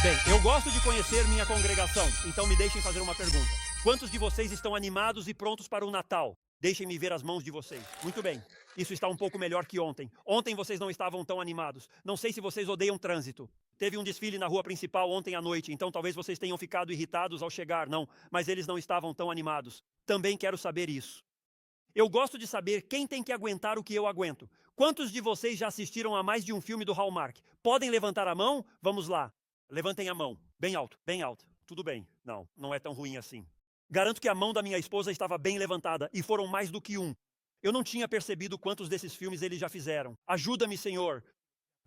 Bem, eu gosto de conhecer minha congregação, então me deixem fazer uma pergunta. Quantos de vocês estão animados e prontos para o Natal? Deixem-me ver as mãos de vocês. Muito bem. Isso está um pouco melhor que ontem. Ontem vocês não estavam tão animados. Não sei se vocês odeiam trânsito. Teve um desfile na rua principal ontem à noite, então talvez vocês tenham ficado irritados ao chegar, não. Mas eles não estavam tão animados. Também quero saber isso. Eu gosto de saber quem tem que aguentar o que eu aguento. Quantos de vocês já assistiram a mais de um filme do Hallmark? Podem levantar a mão? Vamos lá. Levantem a mão. Bem alto, bem alto. Tudo bem. Não, não é tão ruim assim. Garanto que a mão da minha esposa estava bem levantada, e foram mais do que um. Eu não tinha percebido quantos desses filmes eles já fizeram. Ajuda-me, Senhor.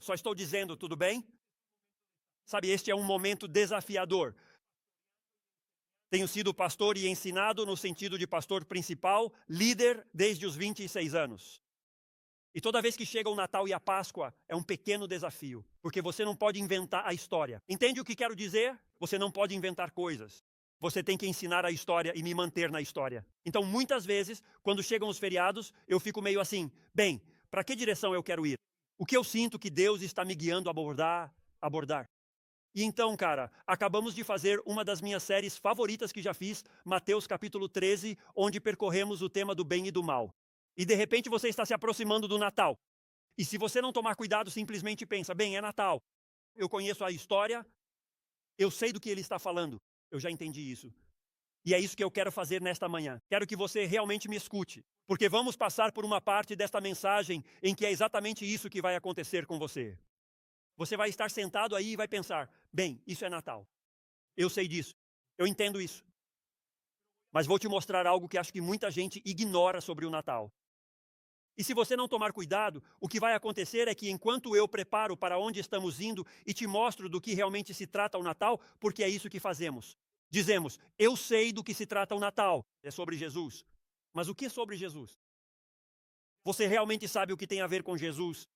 Só estou dizendo, tudo bem? Sabe, este é um momento desafiador. Tenho sido pastor e ensinado no sentido de pastor principal, líder desde os 26 anos. E toda vez que chega o Natal e a Páscoa, é um pequeno desafio, porque você não pode inventar a história. Entende o que quero dizer? Você não pode inventar coisas. Você tem que ensinar a história e me manter na história. Então, muitas vezes, quando chegam os feriados, eu fico meio assim, bem, para que direção eu quero ir? O que eu sinto que Deus está me guiando a abordar? E então, cara, acabamos de fazer uma das minhas séries favoritas que já fiz, Mateus capítulo 13, onde percorremos o tema do bem e do mal. E de repente você está se aproximando do Natal. E se você não tomar cuidado, simplesmente pensa, bem, é Natal. Eu conheço a história, eu sei do que ele está falando, eu já entendi isso. E é isso que eu quero fazer nesta manhã. Quero que você realmente me escute, porque vamos passar por uma parte desta mensagem em que é exatamente isso que vai acontecer com você. Você vai estar sentado aí e vai pensar, bem, isso é Natal. Eu sei disso, eu entendo isso. Mas vou te mostrar algo que acho que muita gente ignora sobre o Natal. E se você não tomar cuidado, o que vai acontecer é que enquanto eu preparo para onde estamos indo e te mostro do que realmente se trata o Natal, porque é isso que fazemos. Dizemos, eu sei do que se trata o Natal, é sobre Jesus. Mas o que é sobre Jesus? Você realmente sabe o que tem a ver com Jesus?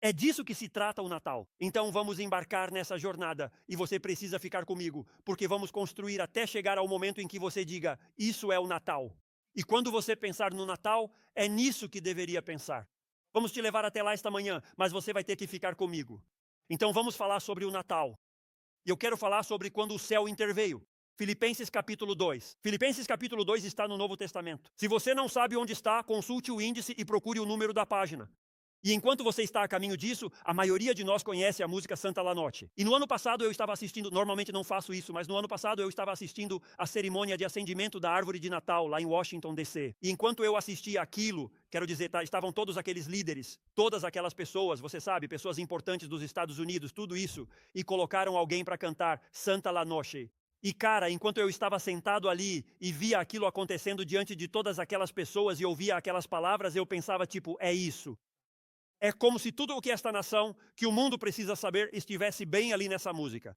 É disso que se trata o Natal. Então vamos embarcar nessa jornada e você precisa ficar comigo, porque vamos construir até chegar ao momento em que você diga, isso é o Natal. E quando você pensar no Natal, é nisso que deveria pensar. Vamos te levar até lá esta manhã, mas você vai ter que ficar comigo. Então vamos falar sobre o Natal. E eu quero falar sobre quando o céu interveio. Filipenses capítulo 2. Filipenses capítulo 2 está no Novo Testamento. Se você não sabe onde está, consulte o índice e procure o número da página. E enquanto você está a caminho disso, a maioria de nós conhece a música Santa La Notte. E no ano passado eu estava assistindo, normalmente não faço isso, mas no ano passado eu estava assistindo a cerimônia de acendimento da árvore de Natal lá em Washington, D.C. E enquanto eu assistia aquilo, quero dizer, estavam todos aqueles líderes, todas aquelas pessoas, você sabe, pessoas importantes dos Estados Unidos, tudo isso, e colocaram alguém para cantar Santa La Noche. E cara, enquanto eu estava sentado ali e via aquilo acontecendo diante de todas aquelas pessoas e ouvia aquelas palavras, eu pensava tipo, é isso. É como se tudo o que esta nação, que o mundo precisa saber, estivesse bem ali nessa música.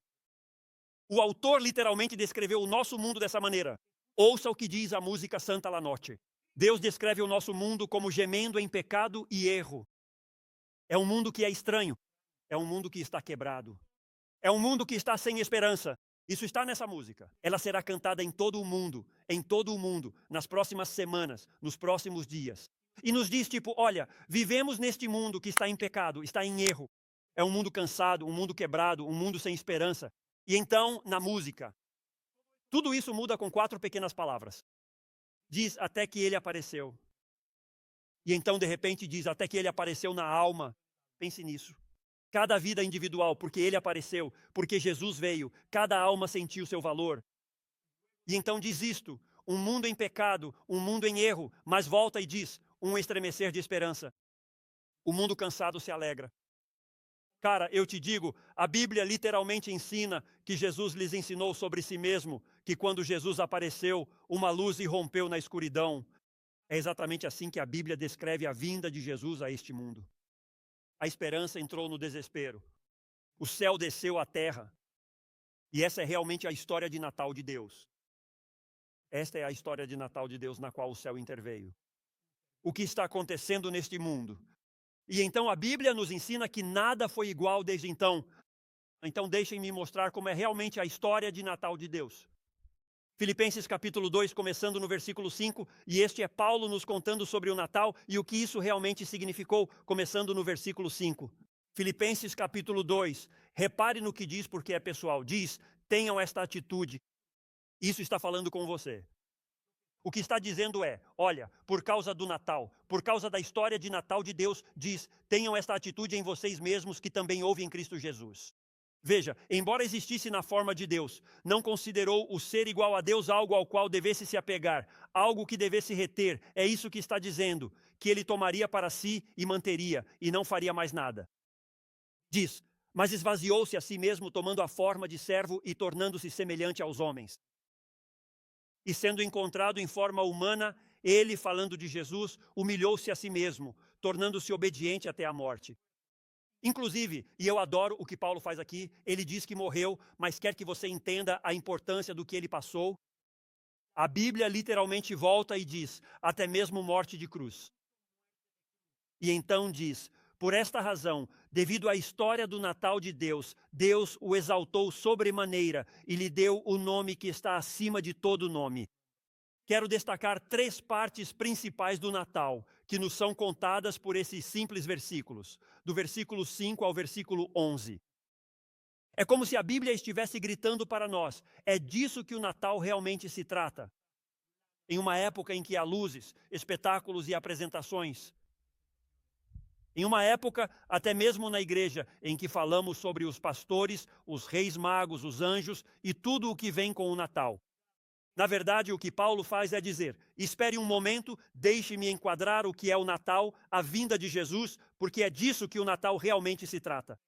O autor literalmente descreveu o nosso mundo dessa maneira. Ouça o que diz a música Santa La Notte. Deus descreve o nosso mundo como gemendo em pecado e erro. É um mundo que é estranho. É um mundo que está quebrado. É um mundo que está sem esperança. Isso está nessa música. Ela será cantada em todo o mundo, nas próximas semanas, nos próximos dias. E nos diz tipo, olha, vivemos neste mundo que está em pecado, está em erro. É um mundo cansado, um mundo quebrado, um mundo sem esperança. E então, na música, tudo isso muda com 4 pequenas palavras. Diz, até que ele apareceu. E então, de repente, diz, até que ele apareceu na alma. Pense nisso. Cada vida individual, porque ele apareceu, porque Jesus veio, cada alma sentiu seu valor. E então diz isto, um mundo em pecado, um mundo em erro, mas volta e diz, um estremecer de esperança. O mundo cansado se alegra. Cara, eu te digo, a Bíblia literalmente ensina que Jesus lhes ensinou sobre si mesmo, que quando Jesus apareceu, uma luz irrompeu na escuridão. É exatamente assim que a Bíblia descreve a vinda de Jesus a este mundo. A esperança entrou no desespero. O céu desceu à terra. E essa é realmente a história de Natal de Deus. Esta é a história de Natal de Deus na qual o céu interveio. O que está acontecendo neste mundo. E então a Bíblia nos ensina que nada foi igual desde então. Então deixem-me mostrar como é realmente a história de Natal de Deus. Filipenses capítulo 2, começando no versículo 5, e este é Paulo nos contando sobre o Natal e o que isso realmente significou, começando no versículo 5. Filipenses capítulo 2, repare no que diz porque é pessoal. Diz, tenham esta atitude. Isso está falando com você. O que está dizendo é, olha, por causa do Natal, por causa da história de Natal de Deus, diz, tenham esta atitude em vocês mesmos que também houve em Cristo Jesus. Veja, embora existisse na forma de Deus, não considerou o ser igual a Deus algo ao qual devesse se apegar, algo que devesse reter. É isso que está dizendo, que ele tomaria para si e manteria, e não faria mais nada. Diz, mas esvaziou-se a si mesmo, tomando a forma de servo e tornando-se semelhante aos homens. E sendo encontrado em forma humana, ele, falando de Jesus, humilhou-se a si mesmo, tornando-se obediente até a morte. Inclusive, e eu adoro o que Paulo faz aqui, ele diz que morreu, mas quer que você entenda a importância do que ele passou. A Bíblia literalmente volta e diz, até mesmo morte de cruz. E então diz, por esta razão, devido à história do Natal de Deus, Deus o exaltou sobremaneira e lhe deu o nome que está acima de todo nome. Quero destacar 3 partes principais do Natal, que nos são contadas por esses simples versículos, do versículo 5 ao versículo 11. É como se a Bíblia estivesse gritando para nós, é disso que o Natal realmente se trata. Em uma época em que há luzes, espetáculos e apresentações. Em uma época, até mesmo na igreja, em que falamos sobre os pastores, os reis magos, os anjos e tudo o que vem com o Natal. Na verdade, o que Paulo faz é dizer, espere um momento, deixe-me enquadrar o que é o Natal, a vinda de Jesus, porque é disso que o Natal realmente se trata.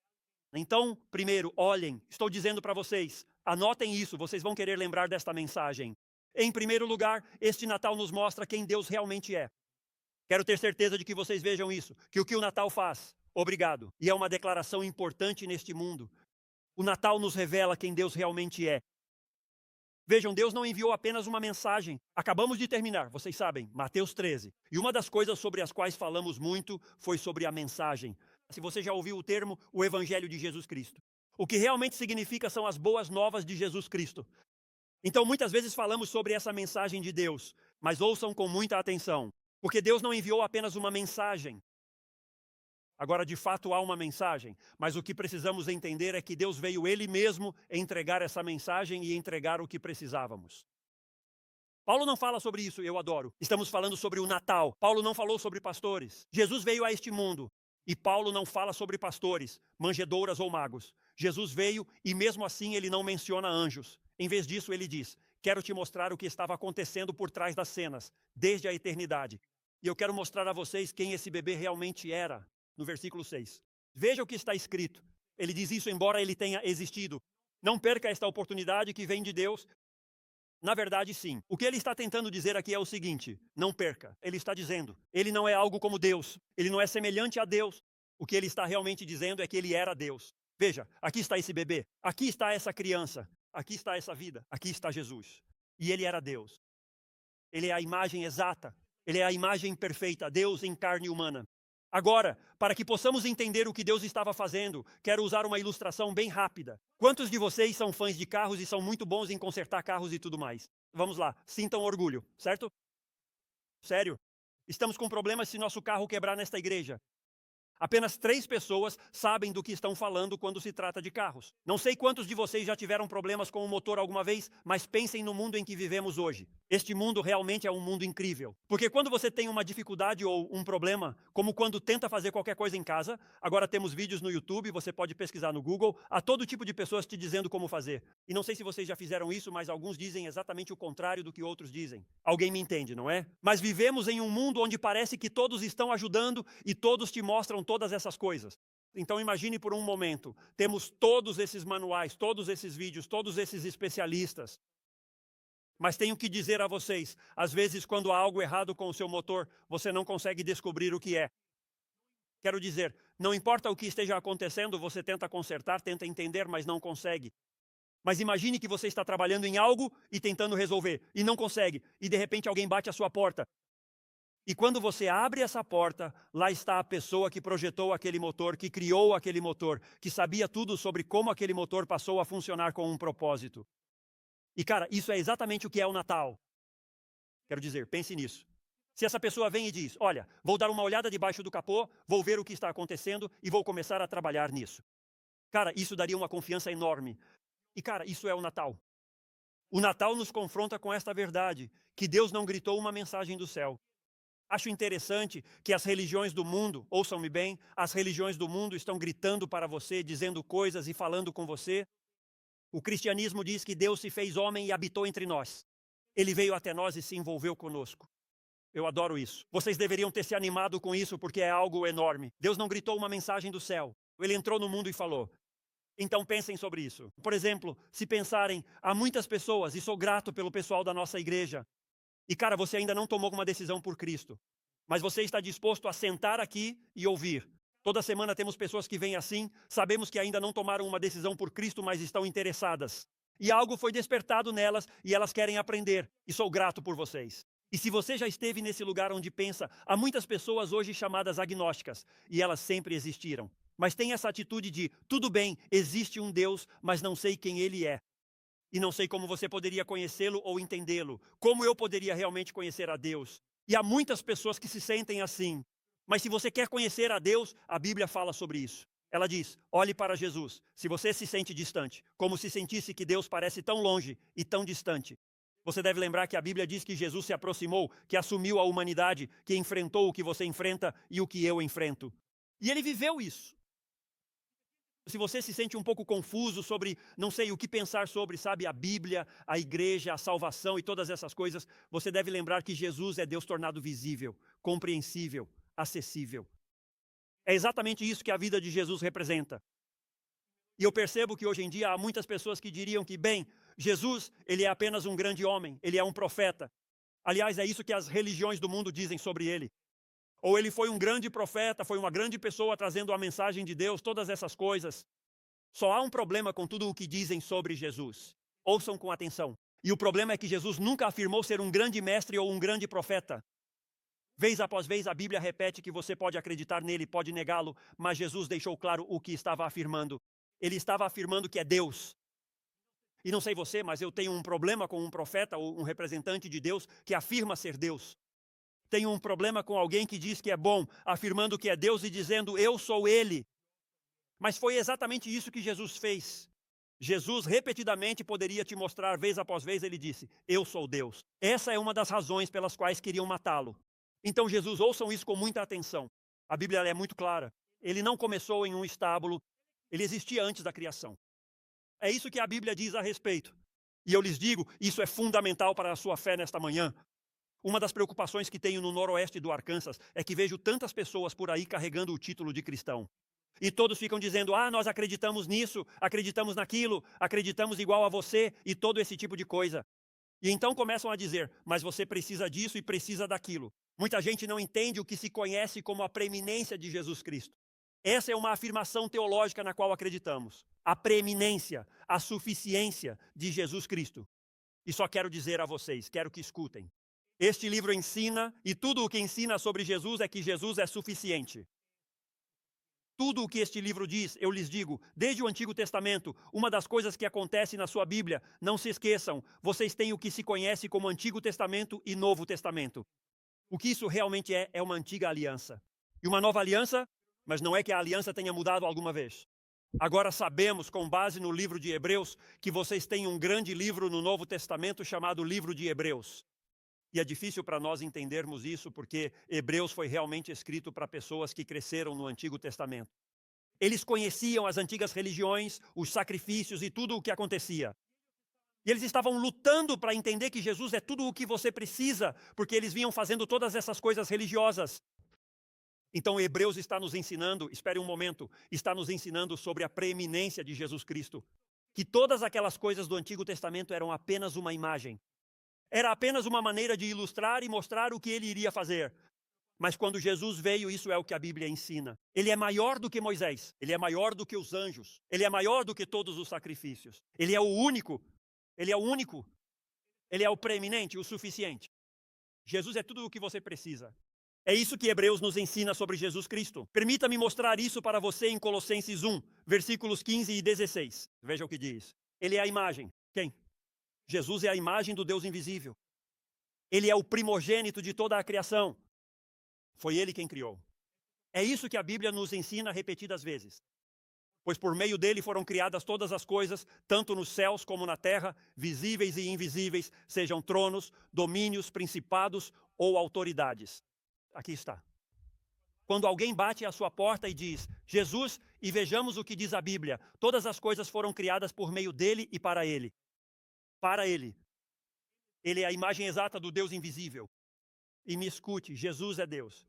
Então, primeiro, olhem, estou dizendo para vocês, anotem isso, vocês vão querer lembrar desta mensagem. Em primeiro lugar, este Natal nos mostra quem Deus realmente é. Quero ter certeza de que vocês vejam isso, que o que o Natal faz, obrigado, e é uma declaração importante neste mundo. O Natal nos revela quem Deus realmente é. Vejam, Deus não enviou apenas uma mensagem. Acabamos de terminar, vocês sabem, Mateus 13. E uma das coisas sobre as quais falamos muito foi sobre a mensagem. Se você já ouviu o termo, o Evangelho de Jesus Cristo. O que realmente significa são as boas novas de Jesus Cristo. Então, muitas vezes falamos sobre essa mensagem de Deus, mas ouçam com muita atenção. Porque Deus não enviou apenas uma mensagem. Agora, de fato, há uma mensagem, mas o que precisamos entender é que Deus veio Ele mesmo entregar essa mensagem e entregar o que precisávamos. Paulo não fala sobre isso, eu adoro. Estamos falando sobre o Natal. Paulo não falou sobre pastores. Jesus veio a este mundo e Paulo não fala sobre pastores, manjedouras ou magos. Jesus veio e mesmo assim ele não menciona anjos. Em vez disso, ele diz, quero te mostrar o que estava acontecendo por trás das cenas, desde a eternidade. E eu quero mostrar a vocês quem esse bebê realmente era, no versículo 6. Veja o que está escrito. Ele diz isso embora ele tenha existido. Não perca esta oportunidade que vem de Deus. Na verdade, sim. O que ele está tentando dizer aqui é o seguinte, não perca. Ele está dizendo, ele não é algo como Deus. Ele não é semelhante a Deus. O que ele está realmente dizendo é que ele era Deus. Veja, aqui está esse bebê. Aqui está essa criança. Aqui está essa vida. Aqui está Jesus. E ele era Deus. Ele é a imagem exata. Ele é a imagem perfeita, Deus em carne humana. Agora, para que possamos entender o que Deus estava fazendo, quero usar uma ilustração bem rápida. Quantos de vocês são fãs de carros e são muito bons em consertar carros e tudo mais? Vamos lá, sintam orgulho, certo? Sério? Estamos com problemas se nosso carro quebrar nesta igreja. Apenas 3 pessoas sabem do que estão falando quando se trata de carros. Não sei quantos de vocês já tiveram problemas com o motor alguma vez, mas pensem no mundo em que vivemos hoje. Este mundo realmente é um mundo incrível. Porque quando você tem uma dificuldade ou um problema, como quando tenta fazer qualquer coisa em casa, agora temos vídeos no YouTube, você pode pesquisar no Google, há todo tipo de pessoas te dizendo como fazer. E não sei se vocês já fizeram isso, mas alguns dizem exatamente o contrário do que outros dizem. Alguém me entende, não é? Mas vivemos em um mundo onde parece que todos estão ajudando e todos te mostram todas essas coisas. Então imagine por um momento, temos todos esses manuais, todos esses vídeos, todos esses especialistas. Mas tenho que dizer a vocês, às vezes quando há algo errado com o seu motor, você não consegue descobrir o que é. Quero dizer, não importa o que esteja acontecendo, você tenta consertar, tenta entender, mas não consegue. Mas imagine que você está trabalhando em algo e tentando resolver, e não consegue, e de repente alguém bate à sua porta. E quando você abre essa porta, lá está a pessoa que projetou aquele motor, que criou aquele motor, que sabia tudo sobre como aquele motor passou a funcionar com um propósito. E cara, isso é exatamente o que é o Natal. Quero dizer, pense nisso. Se essa pessoa vem e diz, olha, vou dar uma olhada debaixo do capô, vou ver o que está acontecendo e vou começar a trabalhar nisso. Cara, isso daria uma confiança enorme. E cara, isso é o Natal. O Natal nos confronta com esta verdade, que Deus não gritou uma mensagem do céu. Acho interessante que as religiões do mundo, ouçam-me bem, as religiões do mundo estão gritando para você, dizendo coisas e falando com você. O cristianismo diz que Deus se fez homem e habitou entre nós. Ele veio até nós e se envolveu conosco. Eu adoro isso. Vocês deveriam ter se animado com isso porque é algo enorme. Deus não gritou uma mensagem do céu. Ele entrou no mundo e falou. Então pensem sobre isso. Por exemplo, se pensarem, há muitas pessoas, e sou grato pelo pessoal da nossa igreja, e cara, você ainda não tomou uma decisão por Cristo, mas você está disposto a sentar aqui e ouvir. Toda semana temos pessoas que vêm assim, sabemos que ainda não tomaram uma decisão por Cristo, mas estão interessadas. E algo foi despertado nelas e elas querem aprender, e sou grato por vocês. E se você já esteve nesse lugar onde pensa, há muitas pessoas hoje chamadas agnósticas, e elas sempre existiram. Mas tem essa atitude de, tudo bem, existe um Deus, mas não sei quem Ele é. E não sei como você poderia conhecê-lo ou entendê-lo. Como eu poderia realmente conhecer a Deus? E há muitas pessoas que se sentem assim. Mas se você quer conhecer a Deus, a Bíblia fala sobre isso. Ela diz, olhe para Jesus. Se você se sente distante, como se sentisse que Deus parece tão longe e tão distante, você deve lembrar que a Bíblia diz que Jesus se aproximou, que assumiu a humanidade, que enfrentou o que você enfrenta e o que eu enfrento. E ele viveu isso. Se você se sente um pouco confuso sobre, não sei o que pensar sobre, sabe, a Bíblia, a igreja, a salvação e todas essas coisas, você deve lembrar que Jesus é Deus tornado visível, compreensível, acessível. É exatamente isso que a vida de Jesus representa. E eu percebo que hoje em dia há muitas pessoas que diriam que, bem, Jesus, ele é apenas um grande homem, ele é um profeta. Aliás, é isso que as religiões do mundo dizem sobre ele. Ou ele foi um grande profeta, foi uma grande pessoa trazendo a mensagem de Deus, todas essas coisas. Só há um problema com tudo o que dizem sobre Jesus. Ouçam com atenção. E o problema é que Jesus nunca afirmou ser um grande mestre ou um grande profeta. Vez após vez a Bíblia repete que você pode acreditar nele, pode negá-lo, mas Jesus deixou claro o que estava afirmando. Ele estava afirmando que é Deus. E não sei você, mas eu tenho um problema com um profeta ou um representante de Deus que afirma ser Deus. Tenho um problema com alguém que diz que é bom, afirmando que é Deus e dizendo, eu sou Ele. Mas foi exatamente isso que Jesus fez. Jesus repetidamente poderia te mostrar, vez após vez, ele disse, eu sou Deus. Essa é uma das razões pelas quais queriam matá-lo. Então Jesus, ouçam isso com muita atenção. A Bíblia é muito clara. Ele não começou em um estábulo, ele existia antes da criação. É isso que a Bíblia diz a respeito. E eu lhes digo, isso é fundamental para a sua fé nesta manhã. Uma das preocupações que tenho no noroeste do Arkansas é que vejo tantas pessoas por aí carregando o título de cristão. E todos ficam dizendo, nós acreditamos nisso, acreditamos naquilo, acreditamos igual a você e todo esse tipo de coisa. E então começam a dizer, mas você precisa disso e precisa daquilo. Muita gente não entende o que se conhece como a preeminência de Jesus Cristo. Essa é uma afirmação teológica na qual acreditamos. A preeminência, a suficiência de Jesus Cristo. E só quero dizer a vocês, quero que escutem. Este livro ensina, e tudo o que ensina sobre Jesus é que Jesus é suficiente. Tudo o que este livro diz, eu lhes digo, desde o Antigo Testamento, uma das coisas que acontece na sua Bíblia, não se esqueçam, vocês têm o que se conhece como Antigo Testamento e Novo Testamento. O que isso realmente é uma antiga aliança. E uma nova aliança, mas não é que a aliança tenha mudado alguma vez. Agora sabemos, com base no livro de Hebreus, que vocês têm um grande livro no Novo Testamento chamado Livro de Hebreus. E é difícil para nós entendermos isso, porque Hebreus foi realmente escrito para pessoas que cresceram no Antigo Testamento. Eles conheciam as antigas religiões, os sacrifícios e tudo o que acontecia. E eles estavam lutando para entender que Jesus é tudo o que você precisa, porque eles vinham fazendo todas essas coisas religiosas. Então Hebreus está nos ensinando, espere um momento, está nos ensinando sobre a preeminência de Jesus Cristo. Que todas aquelas coisas do Antigo Testamento eram apenas uma imagem. Era apenas uma maneira de ilustrar e mostrar o que ele iria fazer. Mas quando Jesus veio, isso é o que a Bíblia ensina. Ele é maior do que Moisés, ele é maior do que os anjos, ele é maior do que todos os sacrifícios. Ele é o único, ele é o único, ele é o preeminente, o suficiente. Jesus é tudo o que você precisa. É isso que Hebreus nos ensina sobre Jesus Cristo. Permita-me mostrar isso para você em Colossenses 1, versículos 15 e 16. Veja o que diz. Ele é a imagem. Quem? Jesus é a imagem do Deus invisível. Ele é o primogênito de toda a criação. Foi ele quem criou. É isso que a Bíblia nos ensina repetidas vezes. Pois por meio dele foram criadas todas as coisas, tanto nos céus como na terra, visíveis e invisíveis, sejam tronos, domínios, principados ou autoridades. Aqui está. Quando alguém bate à sua porta e diz, Jesus, e vejamos o que diz a Bíblia, todas as coisas foram criadas por meio dele e para ele. Para ele. Ele é a imagem exata do Deus invisível. E me escute, Jesus é Deus.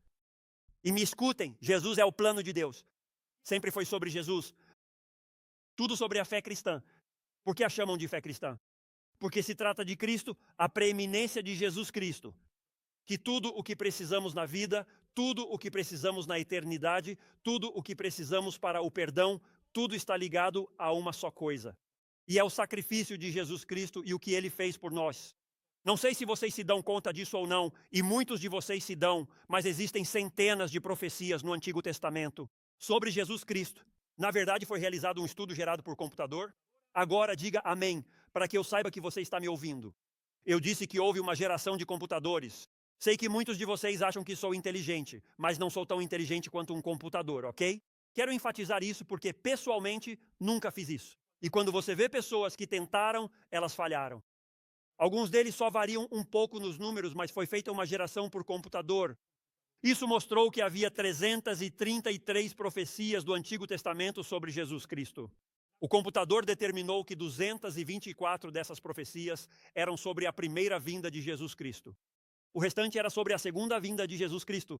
E me escutem, Jesus é o plano de Deus. Sempre foi sobre Jesus. Tudo sobre a fé cristã. Por que a chamam de fé cristã? Porque se trata de Cristo, a preeminência de Jesus Cristo. Que tudo o que precisamos na vida, tudo o que precisamos na eternidade, tudo o que precisamos para o perdão, tudo está ligado a uma só coisa. E é o sacrifício de Jesus Cristo e o que ele fez por nós. Não sei se vocês se dão conta disso ou não, e muitos de vocês se dão, mas existem centenas de profecias no Antigo Testamento sobre Jesus Cristo. Na verdade, foi realizado um estudo gerado por computador. Agora diga amém, para que eu saiba que você está me ouvindo. Eu disse que houve uma geração de computadores. Sei que muitos de vocês acham que sou inteligente, mas não sou tão inteligente quanto um computador, ok? Quero enfatizar isso porque, pessoalmente, nunca fiz isso. E quando você vê pessoas que tentaram, elas falharam. Alguns deles só variam um pouco nos números, mas foi feita uma geração por computador. Isso mostrou que havia 333 profecias do Antigo Testamento sobre Jesus Cristo. O computador determinou que 224 dessas profecias eram sobre a primeira vinda de Jesus Cristo. O restante era sobre a segunda vinda de Jesus Cristo.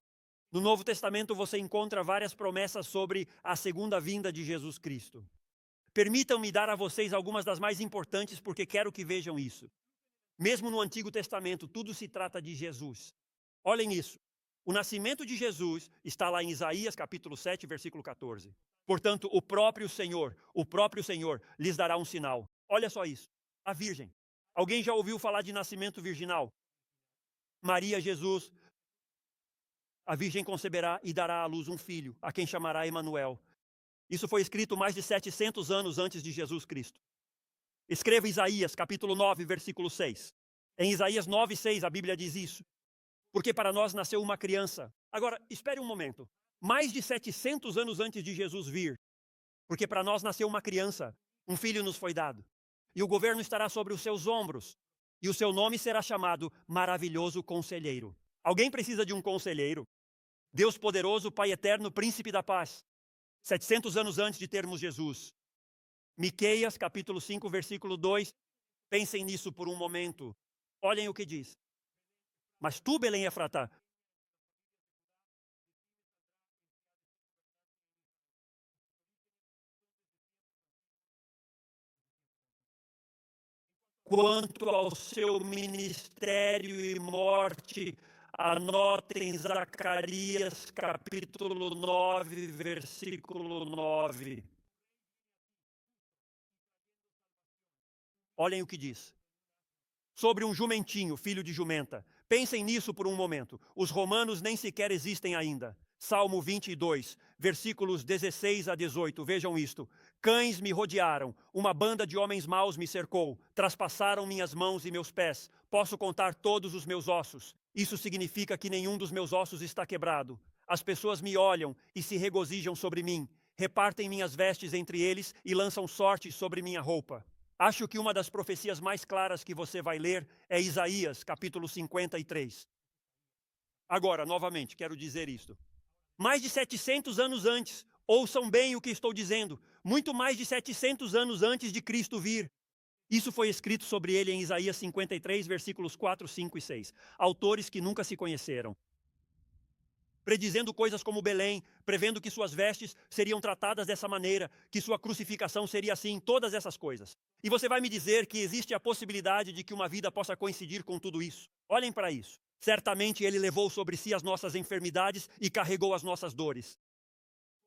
No Novo Testamento você encontra várias promessas sobre a segunda vinda de Jesus Cristo. Permitam-me dar a vocês algumas das mais importantes porque quero que vejam isso. Mesmo no Antigo Testamento, tudo se trata de Jesus. Olhem isso. O nascimento de Jesus está lá em Isaías capítulo 7, versículo 14. Portanto, o próprio Senhor lhes dará um sinal. Olha só isso. A Virgem. Alguém já ouviu falar de nascimento virginal? Maria, Jesus. A Virgem conceberá e dará à luz um filho, a quem chamará Emanuel. Isso foi escrito mais de 700 anos antes de Jesus Cristo. Escreva Isaías, capítulo 9, versículo 6. Em Isaías 9, 6, a Bíblia diz isso. Porque para nós nasceu uma criança. Agora, espere um momento. Mais de 700 anos antes de Jesus vir. Porque para nós nasceu uma criança. Um filho nos foi dado. E o governo estará sobre os seus ombros. E o seu nome será chamado Maravilhoso Conselheiro. Alguém precisa de um conselheiro. Deus poderoso, Pai eterno, Príncipe da paz. 700 anos antes de termos Jesus. Miqueias, capítulo 5, versículo 2. Pensem nisso por um momento. Olhem o que diz. Mas tu, Belém Efratá, quanto ao seu ministério e morte, anotem Zacarias, capítulo 9, versículo 9. Olhem o que diz. Sobre um jumentinho, filho de jumenta. Pensem nisso por um momento. Os romanos nem sequer existem ainda. Salmo 22, versículos 16 a 18. Vejam isto. Cães me rodearam, uma banda de homens maus me cercou, traspassaram minhas mãos e meus pés. Posso contar todos os meus ossos. Isso significa que nenhum dos meus ossos está quebrado. As pessoas me olham e se regozijam sobre mim. Repartem minhas vestes entre eles e lançam sorte sobre minha roupa. Acho que uma das profecias mais claras que você vai ler é Isaías, capítulo 53. Agora, novamente, quero dizer isto. Mais de 700 anos antes, ouçam bem o que estou dizendo, muito mais de 700 anos antes de Cristo vir. Isso foi escrito sobre ele em Isaías 53, versículos 4, 5 e 6. Autores que nunca se conheceram. Predizendo coisas como Belém, prevendo que suas vestes seriam tratadas dessa maneira, que sua crucificação seria assim, todas essas coisas. E você vai me dizer que existe a possibilidade de que uma vida possa coincidir com tudo isso. Olhem para isso. Certamente ele levou sobre si as nossas enfermidades e carregou as nossas dores.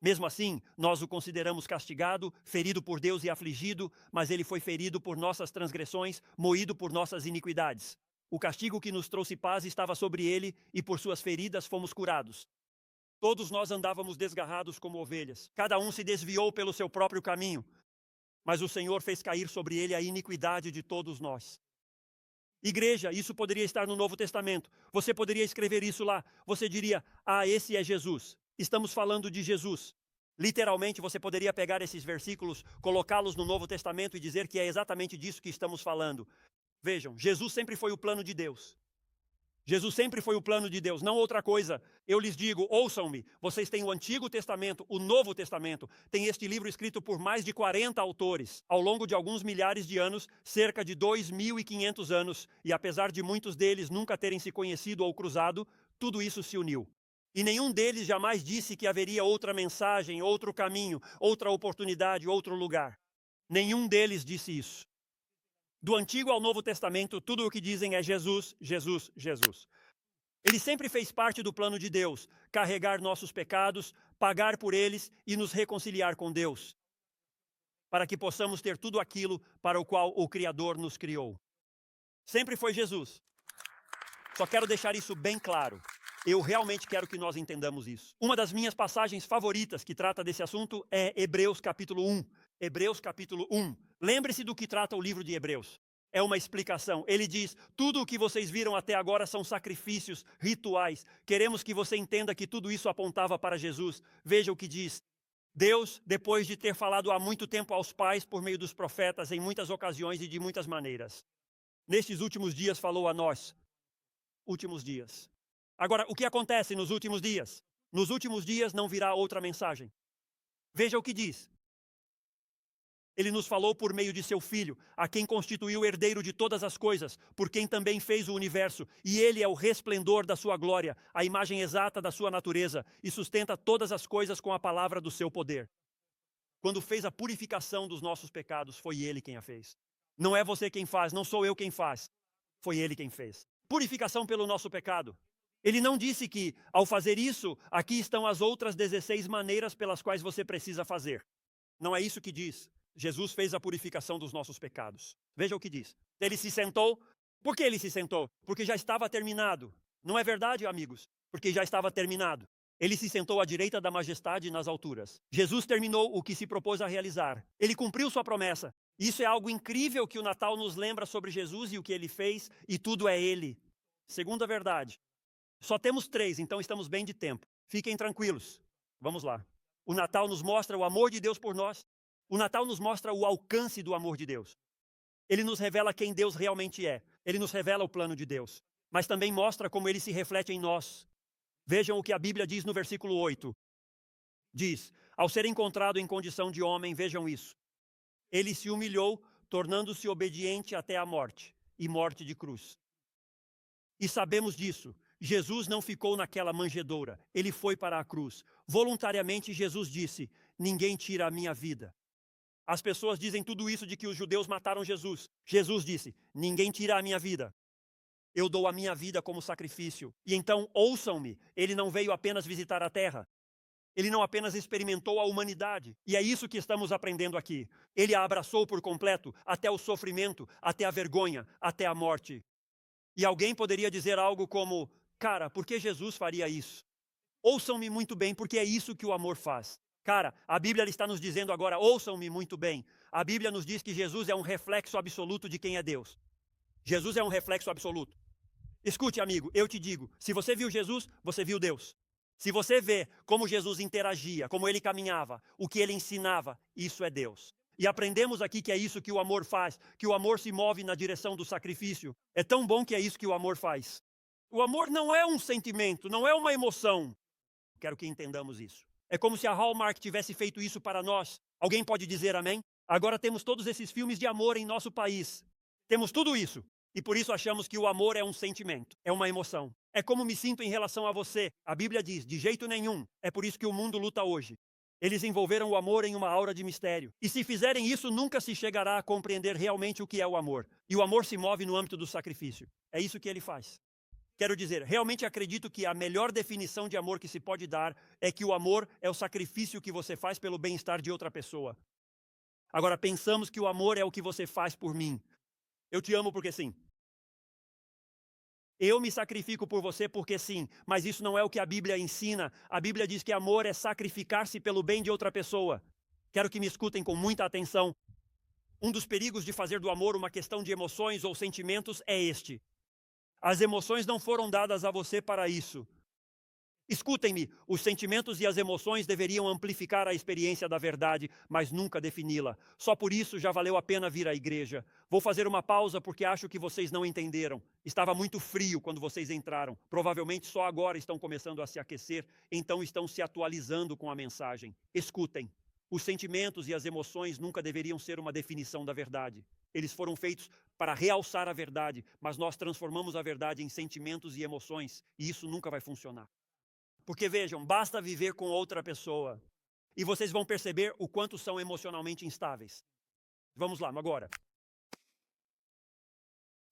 Mesmo assim, nós o consideramos castigado, ferido por Deus e afligido, mas ele foi ferido por nossas transgressões, moído por nossas iniquidades. O castigo que nos trouxe paz estava sobre ele, e por suas feridas fomos curados. Todos nós andávamos desgarrados como ovelhas. Cada um se desviou pelo seu próprio caminho. Mas o Senhor fez cair sobre ele a iniquidade de todos nós. Igreja, isso poderia estar no Novo Testamento. Você poderia escrever isso lá. Você diria, esse é Jesus. Estamos falando de Jesus. Literalmente, você poderia pegar esses versículos, colocá-los no Novo Testamento e dizer que é exatamente disso que estamos falando. Vejam, Jesus sempre foi o plano de Deus. Jesus sempre foi o plano de Deus, não outra coisa. Eu lhes digo, ouçam-me, vocês têm o Antigo Testamento, o Novo Testamento. Tem este livro escrito por mais de 40 autores, ao longo de alguns milhares de anos, cerca de 2.500 anos. E apesar de muitos deles nunca terem se conhecido ou cruzado, tudo isso se uniu. E nenhum deles jamais disse que haveria outra mensagem, outro caminho, outra oportunidade, outro lugar. Nenhum deles disse isso. Do Antigo ao Novo Testamento, tudo o que dizem é Jesus, Jesus, Jesus. Ele sempre fez parte do plano de Deus, carregar nossos pecados, pagar por eles e nos reconciliar com Deus, para que possamos ter tudo aquilo para o qual o Criador nos criou. Sempre foi Jesus. Só quero deixar isso bem claro. Eu realmente quero que nós entendamos isso. Uma das minhas passagens favoritas que trata desse assunto é Hebreus capítulo 1. Hebreus capítulo 1. Lembre-se do que trata o livro de Hebreus. É uma explicação. Ele diz, tudo o que vocês viram até agora são sacrifícios, rituais. Queremos que você entenda que tudo isso apontava para Jesus. Veja o que diz. Deus, depois de ter falado há muito tempo aos pais por meio dos profetas, em muitas ocasiões e de muitas maneiras, nestes últimos dias falou a nós. Últimos dias. Agora, o que acontece nos últimos dias? Nos últimos dias não virá outra mensagem. Veja o que diz. Ele nos falou por meio de seu Filho, a quem constituiu herdeiro de todas as coisas, por quem também fez o universo, e ele é o resplendor da sua glória, a imagem exata da sua natureza, e sustenta todas as coisas com a palavra do seu poder. Quando fez a purificação dos nossos pecados, foi ele quem a fez. Não é você quem faz, não sou eu quem faz. Foi ele quem fez. Purificação pelo nosso pecado. Ele não disse que, ao fazer isso, aqui estão as outras 16 maneiras pelas quais você precisa fazer. Não é isso que diz. Jesus fez a purificação dos nossos pecados. Veja o que diz. Ele se sentou. Por que ele se sentou? Porque já estava terminado. Não é verdade, amigos? Porque já estava terminado. Ele se sentou à direita da majestade nas alturas. Jesus terminou o que se propôs a realizar. Ele cumpriu sua promessa. Isso é algo incrível que o Natal nos lembra sobre Jesus e o que ele fez, e tudo é ele. Segunda verdade. Só temos 3, então estamos bem de tempo. Fiquem tranquilos. Vamos lá. O Natal nos mostra o amor de Deus por nós. O Natal nos mostra o alcance do amor de Deus. Ele nos revela quem Deus realmente é. Ele nos revela o plano de Deus. Mas também mostra como ele se reflete em nós. Vejam o que a Bíblia diz no versículo 8. Diz, ao ser encontrado em condição de homem, vejam isso. Ele se humilhou, tornando-se obediente até a morte, e morte de cruz. E sabemos disso. Jesus não ficou naquela manjedoura. Ele foi para a cruz. Voluntariamente, Jesus disse, ninguém tira a minha vida. As pessoas dizem tudo isso de que os judeus mataram Jesus. Jesus disse, ninguém tira a minha vida. Eu dou a minha vida como sacrifício. E então, ouçam-me, ele não veio apenas visitar a terra. Ele não apenas experimentou a humanidade. E é isso que estamos aprendendo aqui. Ele a abraçou por completo, até o sofrimento, até a vergonha, até a morte. E alguém poderia dizer algo como, cara, por que Jesus faria isso? Ouçam-me muito bem, porque é isso que o amor faz. Cara, a Bíblia está nos dizendo agora, ouçam-me muito bem. A Bíblia nos diz que Jesus é um reflexo absoluto de quem é Deus. Jesus é um reflexo absoluto. Escute, amigo, eu te digo, se você viu Jesus, você viu Deus. Se você vê como Jesus interagia, como ele caminhava, o que ele ensinava, isso é Deus. E aprendemos aqui que é isso que o amor faz, que o amor se move na direção do sacrifício. É tão bom que é isso que o amor faz. O amor não é um sentimento, não é uma emoção. Quero que entendamos isso. É como se a Hallmark tivesse feito isso para nós. Alguém pode dizer amém? Agora temos todos esses filmes de amor em nosso país. Temos tudo isso. E por isso achamos que o amor é um sentimento, é uma emoção. É como me sinto em relação a você. A Bíblia diz, de jeito nenhum. É por isso que o mundo luta hoje. Eles envolveram o amor em uma aura de mistério. E se fizerem isso, nunca se chegará a compreender realmente o que é o amor. E o amor se move no âmbito do sacrifício. É isso que ele faz. Quero dizer, realmente acredito que a melhor definição de amor que se pode dar é que o amor é o sacrifício que você faz pelo bem-estar de outra pessoa. Agora, pensamos que o amor é o que você faz por mim. Eu te amo porque sim. Eu me sacrifico por você porque sim, mas isso não é o que a Bíblia ensina. A Bíblia diz que amor é sacrificar-se pelo bem de outra pessoa. Quero que me escutem com muita atenção. Um dos perigos de fazer do amor uma questão de emoções ou sentimentos é este: as emoções não foram dadas a você para isso. Escutem-me, os sentimentos e as emoções deveriam amplificar a experiência da verdade, mas nunca defini-la. Só por isso já valeu a pena vir à igreja. Vou fazer uma pausa porque acho que vocês não entenderam. Estava muito frio quando vocês entraram. Provavelmente só agora estão começando a se aquecer, então estão se atualizando com a mensagem. Escutem. Os sentimentos e as emoções nunca deveriam ser uma definição da verdade. Eles foram feitos para realçar a verdade, mas nós transformamos a verdade em sentimentos e emoções, e isso nunca vai funcionar. Porque vejam, basta viver com outra pessoa e vocês vão perceber o quanto são emocionalmente instáveis. Vamos lá, agora.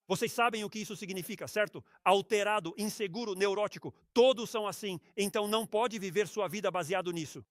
Vocês sabem o que isso significa, certo? Alterado, inseguro, neurótico, todos são assim, então não pode viver sua vida baseado nisso.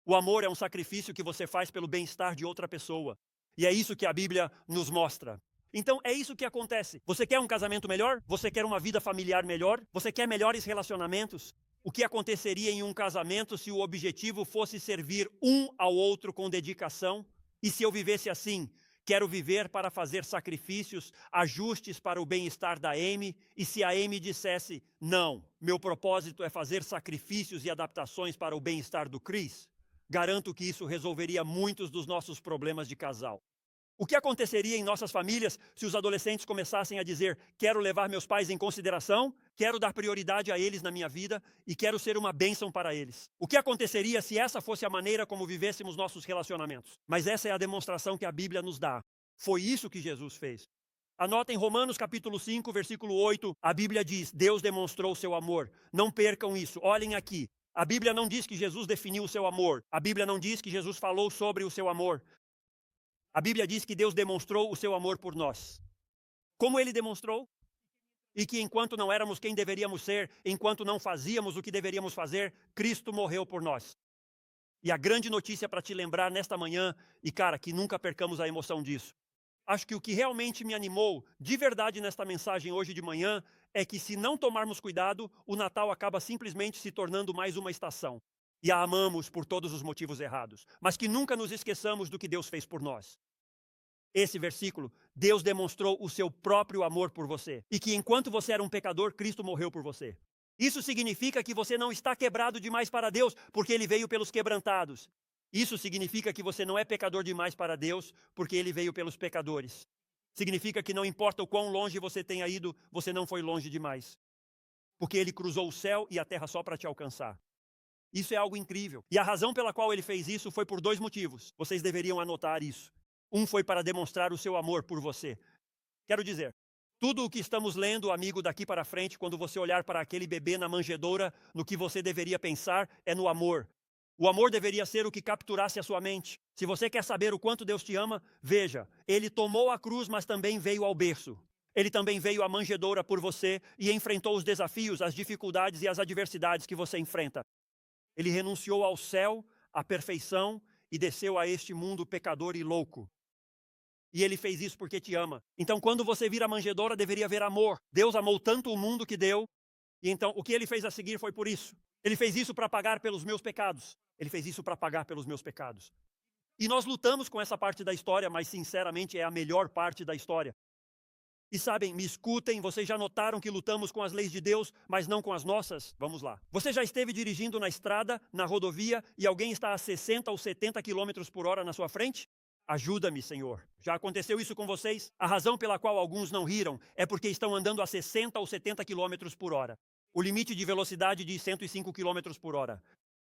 O amor é um sacrifício que você faz pelo bem-estar de outra pessoa. E é isso que a Bíblia nos mostra. Então é isso que acontece. Você quer um casamento melhor? Você quer uma vida familiar melhor? Você quer melhores relacionamentos? O que aconteceria em um casamento se o objetivo fosse servir um ao outro com dedicação? E se eu vivesse assim? Quero viver para fazer sacrifícios, ajustes para o bem-estar da Amy, e se a Amy dissesse, não, meu propósito é fazer sacrifícios e adaptações para o bem-estar do Chris, garanto que isso resolveria muitos dos nossos problemas de casal. O que aconteceria em nossas famílias se os adolescentes começassem a dizer, quero levar meus pais em consideração, quero dar prioridade a eles na minha vida e quero ser uma bênção para eles? O que aconteceria se essa fosse a maneira como vivêssemos nossos relacionamentos? Mas essa é a demonstração que a Bíblia nos dá. Foi isso que Jesus fez. Anotem Romanos capítulo 5, versículo 8, a Bíblia diz, Deus demonstrou o seu amor. Não percam isso, olhem aqui. A Bíblia não diz que Jesus definiu o seu amor. A Bíblia não diz que Jesus falou sobre o seu amor. A Bíblia diz que Deus demonstrou o seu amor por nós. Como ele demonstrou? E que enquanto não éramos quem deveríamos ser, enquanto não fazíamos o que deveríamos fazer, Cristo morreu por nós. E a grande notícia para te lembrar nesta manhã, e cara, que nunca percamos a emoção disso. Acho que o que realmente me animou de verdade nesta mensagem hoje de manhã é que se não tomarmos cuidado, o Natal acaba simplesmente se tornando mais uma estação. E a amamos por todos os motivos errados, mas que nunca nos esqueçamos do que Deus fez por nós. Esse versículo, Deus demonstrou o seu próprio amor por você, e que enquanto você era um pecador, Cristo morreu por você. Isso significa que você não está quebrado demais para Deus, porque Ele veio pelos quebrantados. Isso significa que você não é pecador demais para Deus, porque Ele veio pelos pecadores. Significa que não importa o quão longe você tenha ido, você não foi longe demais. Porque Ele cruzou o céu e a terra só para te alcançar. Isso é algo incrível. E a razão pela qual Ele fez isso foi por dois motivos. Vocês deveriam anotar isso. Um foi para demonstrar o seu amor por você. Quero dizer, tudo o que estamos lendo, amigo, daqui para frente, quando você olhar para aquele bebê na manjedoura, no que você deveria pensar é no amor. O amor deveria ser o que capturasse a sua mente. Se você quer saber o quanto Deus te ama, veja, Ele tomou a cruz, mas também veio ao berço. Ele também veio à manjedoura por você e enfrentou os desafios, as dificuldades e as adversidades que você enfrenta. Ele renunciou ao céu, à perfeição e desceu a este mundo pecador e louco. E Ele fez isso porque te ama. Então, quando você vir a manjedoura, deveria haver amor. Deus amou tanto o mundo que deu. E então, o que Ele fez a seguir foi por isso. Ele fez isso para pagar pelos meus pecados. Ele fez isso para pagar pelos meus pecados. E nós lutamos com essa parte da história, mas sinceramente é a melhor parte da história. E sabem, me escutem, vocês já notaram que lutamos com as leis de Deus, mas não com as nossas? Vamos lá. Você já esteve dirigindo na estrada, na rodovia, e alguém está a 60 ou 70 km por hora na sua frente? Ajuda-me, Senhor. Já aconteceu isso com vocês? A razão pela qual alguns não riram é porque estão andando a 60 ou 70 km por hora. O limite de velocidade diz 105 km por hora.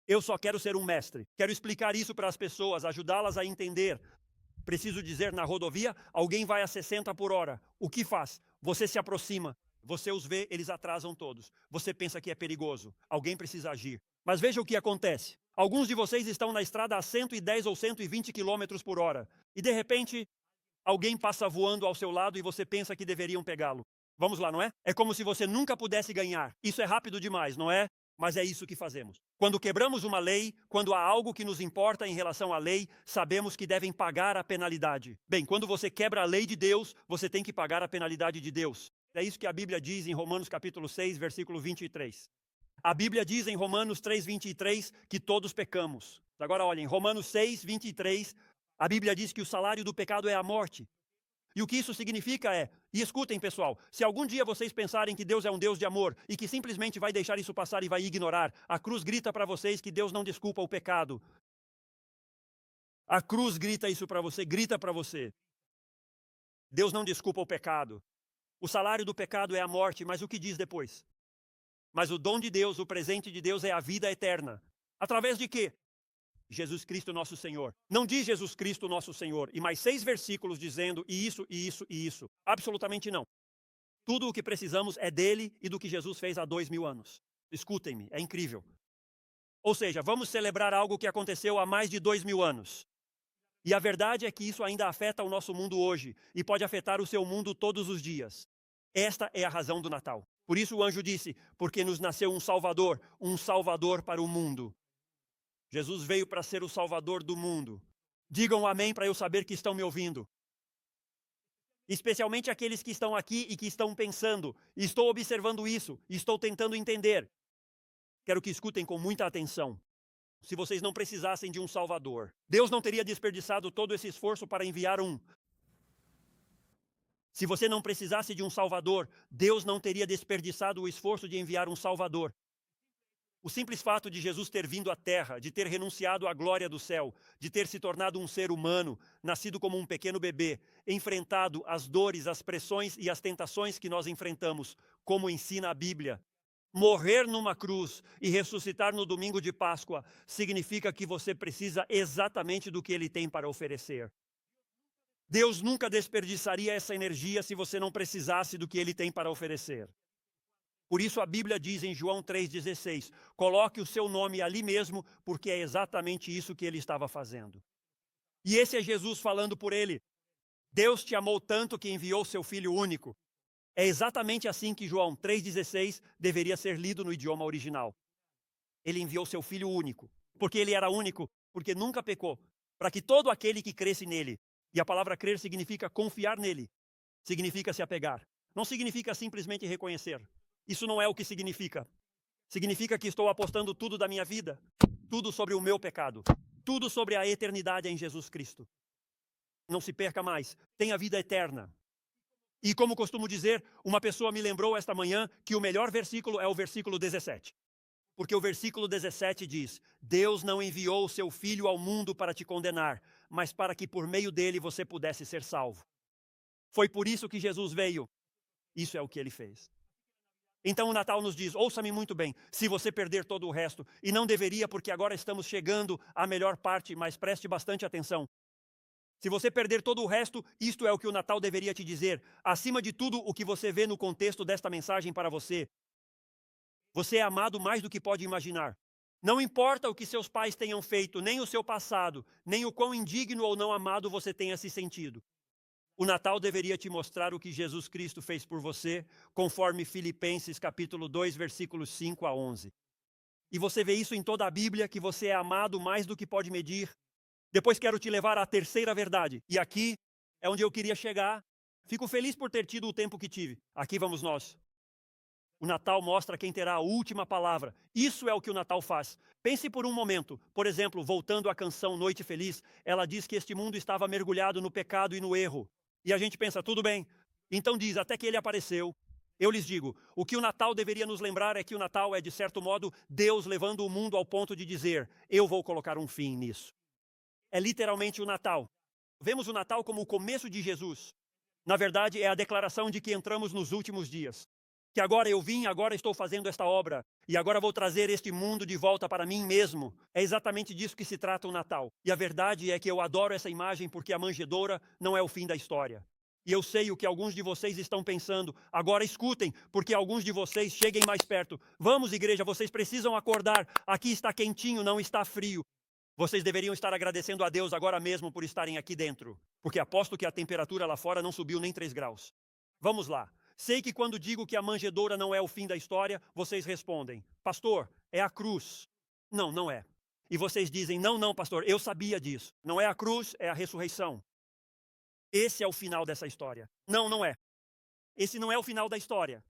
Eu só quero ser um mestre. Quero explicar isso para as pessoas, ajudá-las a entender. Preciso dizer, na rodovia, alguém vai a 60 por hora. O que faz? Você se aproxima. Você os vê, eles atrasam todos. Você pensa que é perigoso. Alguém precisa agir. Mas veja o que acontece. Alguns de vocês estão na estrada a 110 ou 120 km por hora. E de repente, alguém passa voando ao seu lado e você pensa que deveriam pegá-lo. Vamos lá, não é? É como se você nunca pudesse ganhar. Isso é rápido demais, não é? Mas é isso que fazemos. Quando quebramos uma lei, quando há algo que nos importa em relação à lei, sabemos que devem pagar a penalidade. Bem, quando você quebra a lei de Deus, você tem que pagar a penalidade de Deus. É isso que a Bíblia diz em Romanos capítulo 6, versículo 23. A Bíblia diz em Romanos 3, 23 que todos pecamos. Agora olhem, Romanos 6, 23, A Bíblia diz que o salário do pecado é a morte. E o que isso significa e escutem pessoal, se algum dia vocês pensarem que Deus é um Deus de amor e que simplesmente vai deixar isso passar e vai ignorar, a cruz grita para vocês que Deus não desculpa o pecado. A cruz grita isso para você, grita para você. Deus não desculpa o pecado. O salário do pecado é a morte, mas o que diz depois? Mas o dom de Deus, o presente de Deus é a vida eterna. Através de quê? Jesus Cristo nosso Senhor. Não diz Jesus Cristo nosso Senhor. E mais 6 versículos dizendo e isso, e isso, e isso. Absolutamente não. Tudo o que precisamos é dele e do que Jesus fez há 2000 anos. Escutem-me, é incrível. Ou seja, vamos celebrar algo que aconteceu há mais de 2000 anos. E a verdade é que isso ainda afeta o nosso mundo hoje e pode afetar o seu mundo todos os dias. Esta é a razão do Natal. Por isso o anjo disse, porque nos nasceu um Salvador para o mundo. Jesus veio para ser o Salvador do mundo. Digam amém para eu saber que estão me ouvindo. Especialmente aqueles que estão aqui e que estão pensando, estou observando isso, estou tentando entender. Quero que escutem com muita atenção. Se vocês não precisassem de um Salvador, Deus não teria desperdiçado todo esse esforço para enviar um. Se você não precisasse de um Salvador, Deus não teria desperdiçado o esforço de enviar um Salvador. O simples fato de Jesus ter vindo à Terra, de ter renunciado à glória do céu, de ter se tornado um ser humano, nascido como um pequeno bebê, enfrentado as dores, as pressões e as tentações que nós enfrentamos, como ensina a Bíblia. Morrer numa cruz e ressuscitar no domingo de Páscoa significa que você precisa exatamente do que ele tem para oferecer. Deus nunca desperdiçaria essa energia se você não precisasse do que ele tem para oferecer. Por isso a Bíblia diz em João 3,16, coloque o seu nome ali mesmo, porque é exatamente isso que ele estava fazendo. E esse é Jesus falando por ele. Deus te amou tanto que enviou seu Filho único. É exatamente assim que João 3,16 deveria ser lido no idioma original. Ele enviou seu Filho único, porque ele era único, porque nunca pecou, para que todo aquele que cresce nele, e a palavra crer significa confiar nele, significa se apegar, não significa simplesmente reconhecer. Isso não é o que significa. Significa que estou apostando tudo da minha vida, tudo sobre o meu pecado, tudo sobre a eternidade em Jesus Cristo. Não se perca mais, tenha vida eterna. E como costumo dizer, uma pessoa me lembrou esta manhã que o melhor versículo é o versículo 17. Porque o versículo 17 diz, Deus não enviou o seu Filho ao mundo para te condenar, mas para que por meio dele você pudesse ser salvo. Foi por isso que Jesus veio. Isso é o que ele fez. Então o Natal nos diz, ouça-me muito bem, se você perder todo o resto, e não deveria porque agora estamos chegando à melhor parte, mas preste bastante atenção. Se você perder todo o resto, isto é o que o Natal deveria te dizer. Acima de tudo o que você vê no contexto desta mensagem para você. Você é amado mais do que pode imaginar. Não importa o que seus pais tenham feito, nem o seu passado, nem o quão indigno ou não amado você tenha se sentido. O Natal deveria te mostrar o que Jesus Cristo fez por você, conforme Filipenses capítulo 2, versículos 5 a 11. E você vê isso em toda a Bíblia, que você é amado mais do que pode medir. Depois quero te levar à terceira verdade. E aqui é onde eu queria chegar. Fico feliz por ter tido o tempo que tive. Aqui vamos nós. O Natal mostra quem terá a última palavra. Isso é o que o Natal faz. Pense por um momento. Por exemplo, voltando à canção Noite Feliz, ela diz que este mundo estava mergulhado no pecado e no erro. E a gente pensa, tudo bem. Então diz, até que ele apareceu. Eu lhes digo, o que o Natal deveria nos lembrar é que o Natal é, de certo modo, Deus levando o mundo ao ponto de dizer, eu vou colocar um fim nisso. É literalmente o Natal. Vemos o Natal como o começo de Jesus. Na verdade, é a declaração de que entramos nos últimos dias. Que agora eu vim, agora estou fazendo esta obra, e agora vou trazer este mundo de volta para mim mesmo. É exatamente disso que se trata o Natal. E a verdade é que eu adoro essa imagem porque a manjedoura não é o fim da história. E eu sei o que alguns de vocês estão pensando. Agora escutem, porque alguns de vocês cheguem mais perto. Vamos, igreja, vocês precisam acordar. Aqui está quentinho, não está frio. Vocês deveriam estar agradecendo a Deus agora mesmo por estarem aqui dentro. Porque aposto que a temperatura lá fora não subiu nem 3 graus. Vamos lá. Sei que quando digo que a manjedoura não é o fim da história, vocês respondem, pastor, é a cruz. Não, não é. E vocês dizem, não, pastor, eu sabia disso. Não é a cruz, é a ressurreição. Esse é o final dessa história. Não, não é. Esse não é o final da história.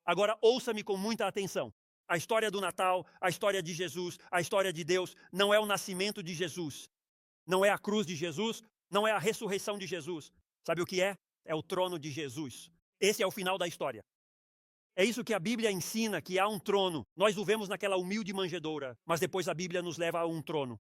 Agora, ouça-me com muita atenção. A história do Natal, a história de Jesus, a história de Deus, não é o nascimento de Jesus. não é a cruz de Jesus, não é a ressurreição de Jesus. Sabe o que é? É o trono de Jesus. Esse é o final da história. É isso que a Bíblia ensina, que há um trono. Nós o vemos naquela humilde manjedoura, mas depois a Bíblia nos leva a um trono.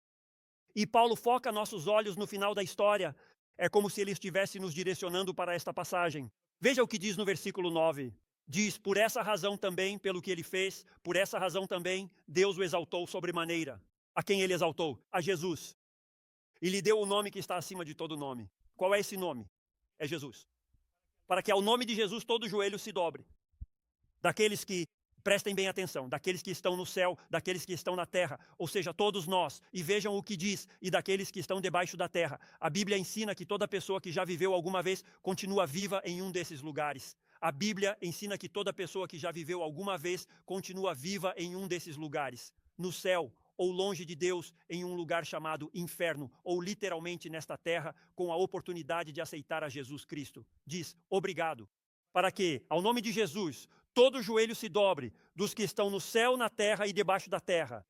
E Paulo foca nossos olhos no final da história. É como se ele estivesse nos direcionando para esta passagem. Veja o que diz no versículo 9. Diz, por essa razão também, pelo que ele fez, por essa razão também, Deus o exaltou sobremaneira. A quem ele exaltou? A Jesus. E lhe deu o nome que está acima de todo nome. Qual é esse nome? É Jesus. Para que ao nome de Jesus todo joelho se dobre. Daqueles que, prestem bem atenção, daqueles que estão no céu, daqueles que estão na terra, ou seja, todos nós, e vejam o que diz, e daqueles que estão debaixo da terra. A Bíblia ensina que toda pessoa que já viveu alguma vez continua viva em um desses lugares. A Bíblia ensina que toda pessoa que já viveu alguma vez continua viva em um desses lugares. No céu, ou longe de Deus, em um lugar chamado inferno, ou literalmente nesta terra, com a oportunidade de aceitar a Jesus Cristo. Diz, obrigado. Para que, ao nome de Jesus, todo joelho se dobre, dos que estão no céu, na terra e debaixo da terra.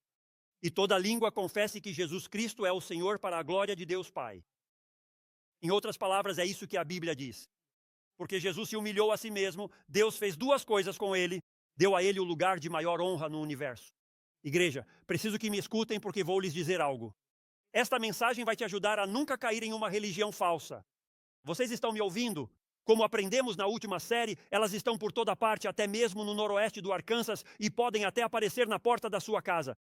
E toda língua confesse que Jesus Cristo é o Senhor para a glória de Deus Pai. Em outras palavras, é isso que a Bíblia diz. Porque Jesus se humilhou a si mesmo, Deus fez duas coisas com ele, deu a ele o lugar de maior honra no universo. Igreja, preciso que me escutem porque vou lhes dizer algo. Esta mensagem vai te ajudar a nunca cair em uma religião falsa. Vocês estão me ouvindo? Como aprendemos na última série, elas estão por toda parte, até mesmo no noroeste do Arkansas, e podem até aparecer na porta da sua casa.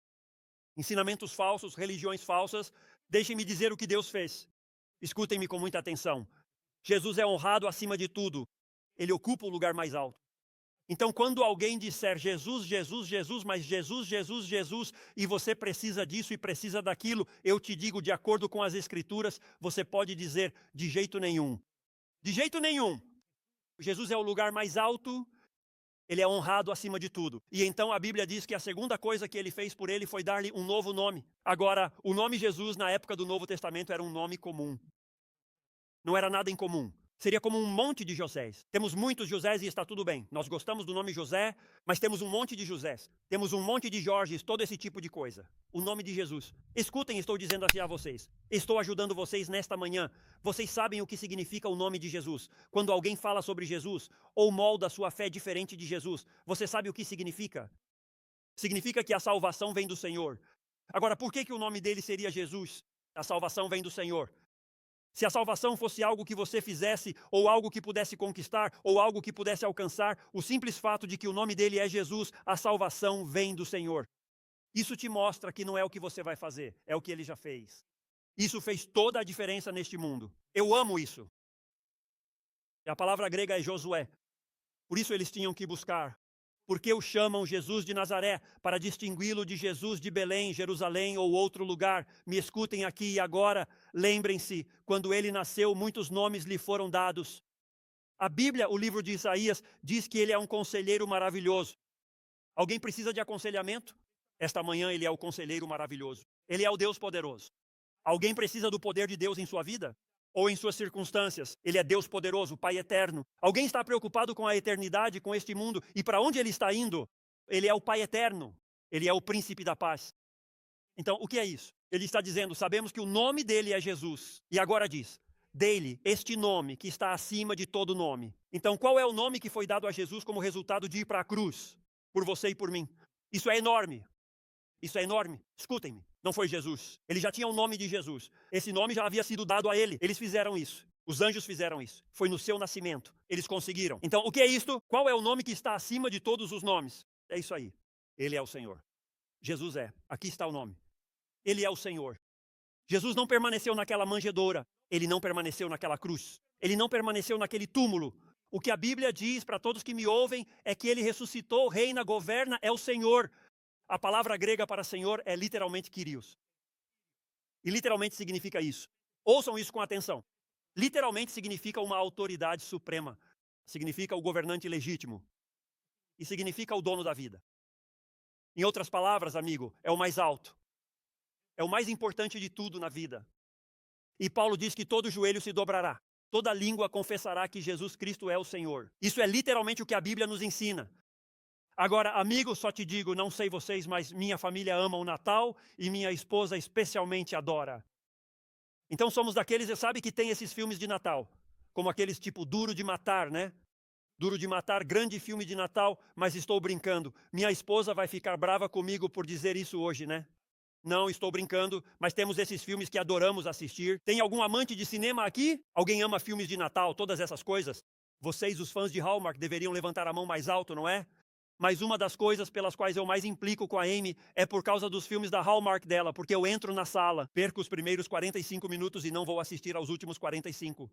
Ensinamentos falsos, religiões falsas. Deixem-me dizer o que Deus fez. Escutem-me com muita atenção. Jesus é honrado acima de tudo. Ele ocupa o lugar mais alto. Então, quando alguém disser Jesus, Jesus, Jesus, mas Jesus, Jesus, Jesus, e você precisa disso e precisa daquilo, eu te digo, de acordo com as Escrituras, você pode dizer de jeito nenhum. De jeito nenhum. Jesus é o lugar mais alto, ele é honrado acima de tudo. E então a Bíblia diz que a segunda coisa que ele fez por ele foi dar-lhe um novo nome. Agora, o nome Jesus na época do Novo Testamento era um nome comum. Não era nada incomum. Seria como um monte de Josés. Temos muitos Josés e está tudo bem. Nós gostamos do nome José, mas temos um monte de Josés. Temos um monte de Jorges, todo esse tipo de coisa. O nome de Jesus. Escutem, estou dizendo assim a vocês. Estou ajudando vocês nesta manhã. Vocês sabem o que significa o nome de Jesus. Quando alguém fala sobre Jesus, ou molda sua fé diferente de Jesus, você sabe o que significa? Significa que a salvação vem do Senhor. Agora, por que o nome dele seria Jesus? A salvação vem do Senhor. Se a salvação fosse algo que você fizesse, ou algo que pudesse conquistar, ou algo que pudesse alcançar, o simples fato de que o nome dele é Jesus, a salvação vem do Senhor. Isso te mostra que não é o que você vai fazer, é o que ele já fez. Isso fez toda a diferença neste mundo. Eu amo isso. E a palavra grega é Josué. Por isso eles tinham que buscar. Porque o chamam Jesus de Nazaré, para distingui-lo de Jesus de Belém, Jerusalém ou outro lugar. Me escutem aqui e agora, lembrem-se, quando ele nasceu, muitos nomes lhe foram dados. A Bíblia, o livro de Isaías, diz que ele é um conselheiro maravilhoso. Alguém precisa de aconselhamento? Esta manhã ele é o conselheiro maravilhoso. Ele é o Deus poderoso. Alguém precisa do poder de Deus em sua vida? Ou em suas circunstâncias? Ele é Deus poderoso, Pai eterno. Alguém está preocupado com a eternidade, com este mundo, e para onde ele está indo? Ele é o Pai eterno. Ele é o príncipe da paz. Então, o que é isso? Ele está dizendo, sabemos que o nome dele é Jesus. E agora diz, dele, este nome que está acima de todo nome. Então, qual é o nome que foi dado a Jesus como resultado de ir para a cruz? Por você e por mim. Isso é enorme. Isso é enorme. Escutem-me. Não foi Jesus. Ele já tinha o nome de Jesus. Esse nome já havia sido dado a ele. Eles fizeram isso. Os anjos fizeram isso. Foi no seu nascimento. Eles conseguiram. Então, o que é isto? Qual é o nome que está acima de todos os nomes? É isso aí. Ele é o Senhor. Jesus é. Aqui está o nome. Ele é o Senhor. Jesus não permaneceu naquela manjedoura. Ele não permaneceu naquela cruz. Ele não permaneceu naquele túmulo. O que a Bíblia diz para todos que me ouvem é que ele ressuscitou, reina, governa, é o Senhor. A palavra grega para Senhor é literalmente Kyrios. E literalmente significa isso. Ouçam isso com atenção. Literalmente significa uma autoridade suprema. Significa o governante legítimo. E significa o dono da vida. Em outras palavras, amigo, é o mais alto. É o mais importante de tudo na vida. E Paulo diz que todo joelho se dobrará. Toda língua confessará que Jesus Cristo é o Senhor. Isso é literalmente o que a Bíblia nos ensina. Agora, amigo, só te digo, não sei vocês, mas minha família ama o Natal e minha esposa especialmente adora. Então somos daqueles, você sabe, que tem esses filmes de Natal, como aqueles tipo Duro de Matar, né? Duro de Matar, grande filme de Natal, mas estou brincando. Minha esposa vai ficar brava comigo por dizer isso hoje, né? Não, estou brincando, mas temos esses filmes que adoramos assistir. Tem algum amante de cinema aqui? Alguém ama filmes de Natal, todas essas coisas? Vocês, os fãs de Hallmark, deveriam levantar a mão mais alto, não é? Mas uma das coisas pelas quais eu mais implico com a Amy é por causa dos filmes da Hallmark dela, porque eu entro na sala, perco os primeiros 45 minutos e não vou assistir aos últimos 45.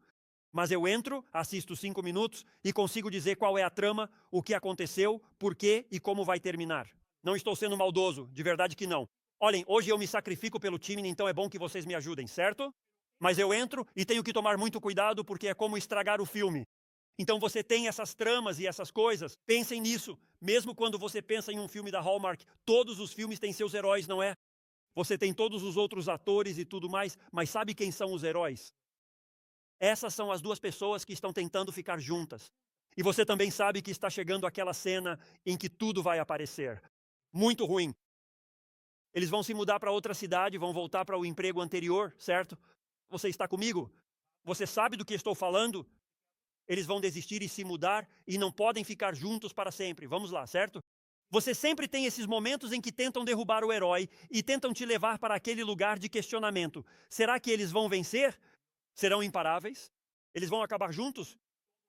Mas eu entro, assisto 5 minutos e consigo dizer qual é a trama, o que aconteceu, por quê e como vai terminar. Não estou sendo maldoso, de verdade que não. Olhem, hoje eu me sacrifico pelo time, então é bom que vocês me ajudem, certo? Mas eu entro e tenho que tomar muito cuidado porque é como estragar o filme. Então você tem essas tramas e essas coisas, pensem nisso. Mesmo quando você pensa em um filme da Hallmark, todos os filmes têm seus heróis, não é? Você tem todos os outros atores e tudo mais, mas sabe quem são os heróis? Essas são as duas pessoas que estão tentando ficar juntas. E você também sabe que está chegando aquela cena em que tudo vai aparecer. Muito ruim. Eles vão se mudar para outra cidade, vão voltar para o emprego anterior, certo? Você está comigo? Você sabe do que estou falando? Eles vão desistir e se mudar e não podem ficar juntos para sempre. Vamos lá, certo? Você sempre tem esses momentos em que tentam derrubar o herói e tentam te levar para aquele lugar de questionamento. Será que eles vão vencer? Serão imparáveis? Eles vão acabar juntos?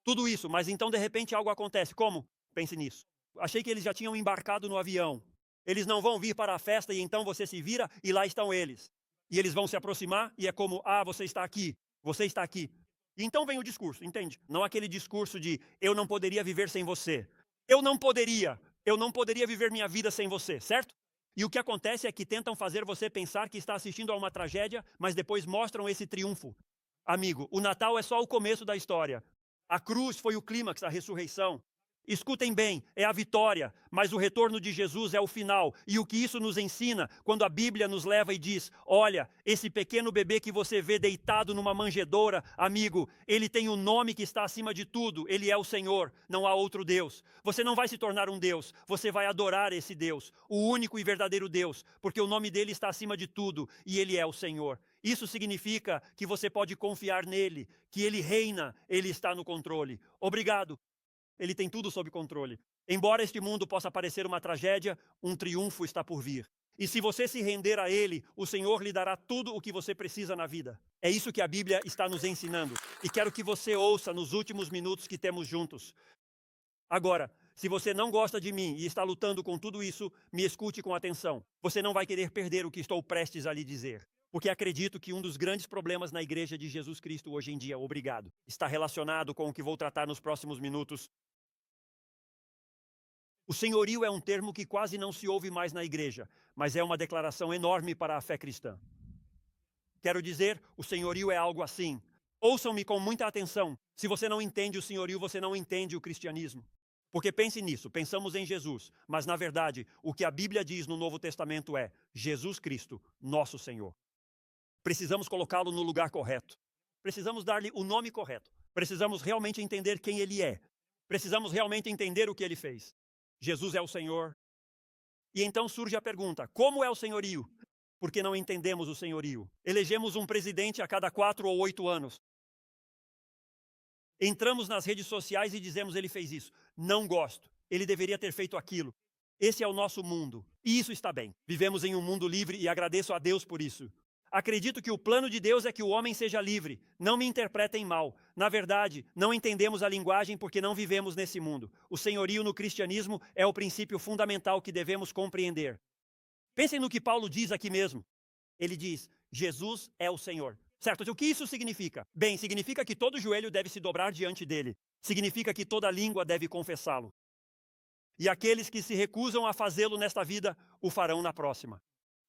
Tudo isso, mas então de repente algo acontece. Como? Pense nisso. Achei que eles já tinham embarcado no avião. Eles não vão vir para a festa e então você se vira e lá estão eles. E eles vão se aproximar e é como, você está aqui, você está aqui. E então vem o discurso, entende? Não aquele discurso de eu não poderia viver sem você. Eu não poderia viver minha vida sem você, certo? E o que acontece é que tentam fazer você pensar que está assistindo a uma tragédia, mas depois mostram esse triunfo. Amigo, o Natal é só o começo da história. A cruz foi o clímax, a ressurreição. Escutem bem, é a vitória, mas o retorno de Jesus é o final. E o que isso nos ensina quando a Bíblia nos leva e diz: olha, esse pequeno bebê que você vê deitado numa manjedoura, amigo, ele tem um nome que está acima de tudo, ele é o Senhor, não há outro Deus. Você não vai se tornar um Deus, você vai adorar esse Deus, o único e verdadeiro Deus, porque o nome dele está acima de tudo e ele é o Senhor. Isso significa que você pode confiar nele, que ele reina, ele está no controle. Obrigado. Ele tem tudo sob controle. Embora este mundo possa parecer uma tragédia, um triunfo está por vir. E se você se render a ele, o Senhor lhe dará tudo o que você precisa na vida. É isso que a Bíblia está nos ensinando. E quero que você ouça nos últimos minutos que temos juntos. Agora, se você não gosta de mim e está lutando com tudo isso, me escute com atenção. Você não vai querer perder o que estou prestes a lhe dizer. Porque acredito que um dos grandes problemas na Igreja de Jesus Cristo hoje em dia, obrigado, está relacionado com o que vou tratar nos próximos minutos. O senhorio é um termo que quase não se ouve mais na igreja, mas é uma declaração enorme para a fé cristã. Quero dizer, o senhorio é algo assim. Ouçam-me com muita atenção. Se você não entende o senhorio, você não entende o cristianismo. Porque pense nisso, pensamos em Jesus, mas na verdade, o que a Bíblia diz no Novo Testamento é Jesus Cristo, nosso Senhor. Precisamos colocá-lo no lugar correto. Precisamos dar-lhe o nome correto. Precisamos realmente entender quem ele é. Precisamos realmente entender o que ele fez. Jesus é o Senhor. E então surge a pergunta: como é o senhorio? Porque não entendemos o senhorio. Elegemos um presidente a cada 4 ou 8 anos. Entramos nas redes sociais e dizemos: ele fez isso. Não gosto. Ele deveria ter feito aquilo. Esse é o nosso mundo. E isso está bem. Vivemos em um mundo livre e agradeço a Deus por isso. Acredito que o plano de Deus é que o homem seja livre. Não me interpretem mal. Na verdade, não entendemos a linguagem porque não vivemos nesse mundo. O senhorio no cristianismo é o princípio fundamental que devemos compreender. Pensem no que Paulo diz aqui mesmo. Ele diz: Jesus é o Senhor. Certo? O que isso significa? Bem, significa que todo joelho deve se dobrar diante dele. Significa que toda língua deve confessá-lo. E aqueles que se recusam a fazê-lo nesta vida, o farão na próxima.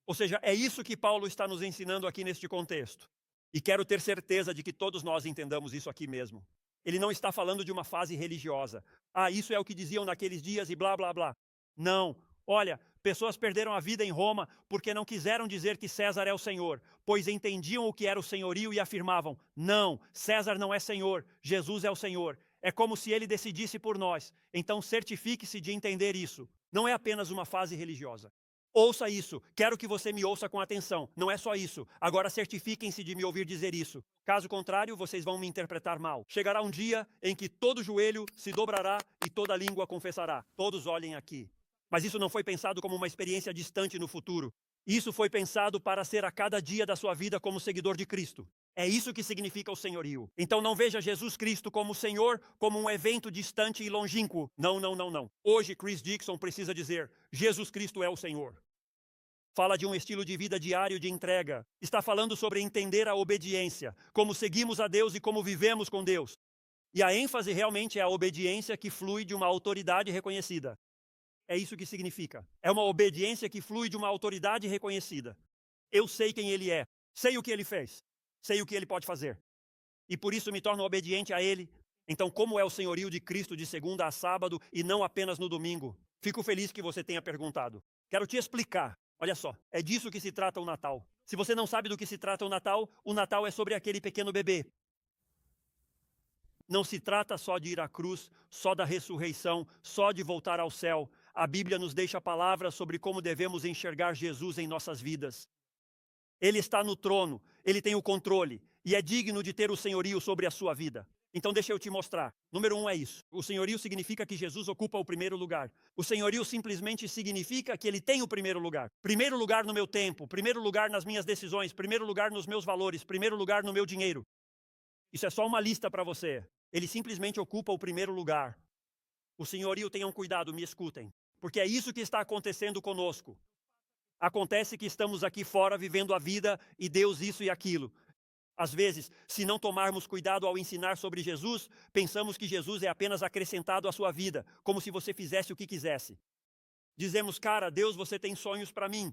Ou seja, é isso que Paulo está nos ensinando aqui neste contexto. E quero ter certeza de que todos nós entendamos isso aqui mesmo. Ele não está falando de uma fase religiosa. Isso é o que diziam naqueles dias e blá, blá, blá. Não. Olha, pessoas perderam a vida em Roma porque não quiseram dizer que César é o Senhor, pois entendiam o que era o senhorio e afirmavam: não, César não é Senhor, Jesus é o Senhor. É como se ele decidisse por nós. Então certifique-se de entender isso. Não é apenas uma fase religiosa. Ouça isso. Quero que você me ouça com atenção. Não é só isso. Agora certifiquem-se de me ouvir dizer isso. Caso contrário, vocês vão me interpretar mal. Chegará um dia em que todo joelho se dobrará e toda língua confessará. Todos olhem aqui. Mas isso não foi pensado como uma experiência distante no futuro. Isso foi pensado para ser a cada dia da sua vida como seguidor de Cristo. É isso que significa o senhorio. Então não veja Jesus Cristo como Senhor, como um evento distante e longínquo. Não, não, não, não. Hoje Chris Dixon precisa dizer, Jesus Cristo é o Senhor. Fala de um estilo de vida diário de entrega. Está falando sobre entender a obediência, como seguimos a Deus e como vivemos com Deus. E a ênfase realmente é a obediência que flui de uma autoridade reconhecida. É isso que significa. É uma obediência que flui de uma autoridade reconhecida. Eu sei quem ele é, sei o que ele fez, sei o que ele pode fazer. E por isso me torno obediente a ele. Então, como é o senhorio de Cristo de segunda a sábado e não apenas no domingo? Fico feliz que você tenha perguntado. Quero te explicar. Olha só, é disso que se trata o Natal. Se você não sabe do que se trata o Natal é sobre aquele pequeno bebê. Não se trata só de ir à cruz, só da ressurreição, só de voltar ao céu. A Bíblia nos deixa palavras sobre como devemos enxergar Jesus em nossas vidas. Ele está no trono, ele tem o controle e é digno de ter o senhorio sobre a sua vida. Então deixa eu te mostrar. Número 1 é isso. O senhorio significa que Jesus ocupa o primeiro lugar. O senhorio simplesmente significa que ele tem o primeiro lugar. Primeiro lugar no meu tempo, primeiro lugar nas minhas decisões, primeiro lugar nos meus valores, primeiro lugar no meu dinheiro. Isso é só uma lista para você. Ele simplesmente ocupa o primeiro lugar. O senhorio, tenham cuidado, me escutem. Porque é isso que está acontecendo conosco. Acontece que estamos aqui fora vivendo a vida e Deus isso e aquilo. Às vezes, se não tomarmos cuidado ao ensinar sobre Jesus, pensamos que Jesus é apenas acrescentado à sua vida, como se você fizesse o que quisesse. Dizemos, cara, Deus, você tem sonhos para mim.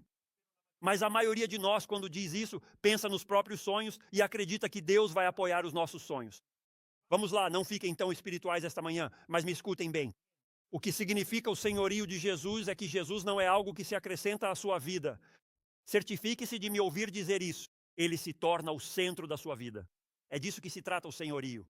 Mas a maioria de nós, quando diz isso, pensa nos próprios sonhos e acredita que Deus vai apoiar os nossos sonhos. Vamos lá, não fiquem tão espirituais esta manhã, mas me escutem bem. O que significa o senhorio de Jesus é que Jesus não é algo que se acrescenta à sua vida. Certifique-se de me ouvir dizer isso. Ele se torna o centro da sua vida. É disso que se trata o senhorio.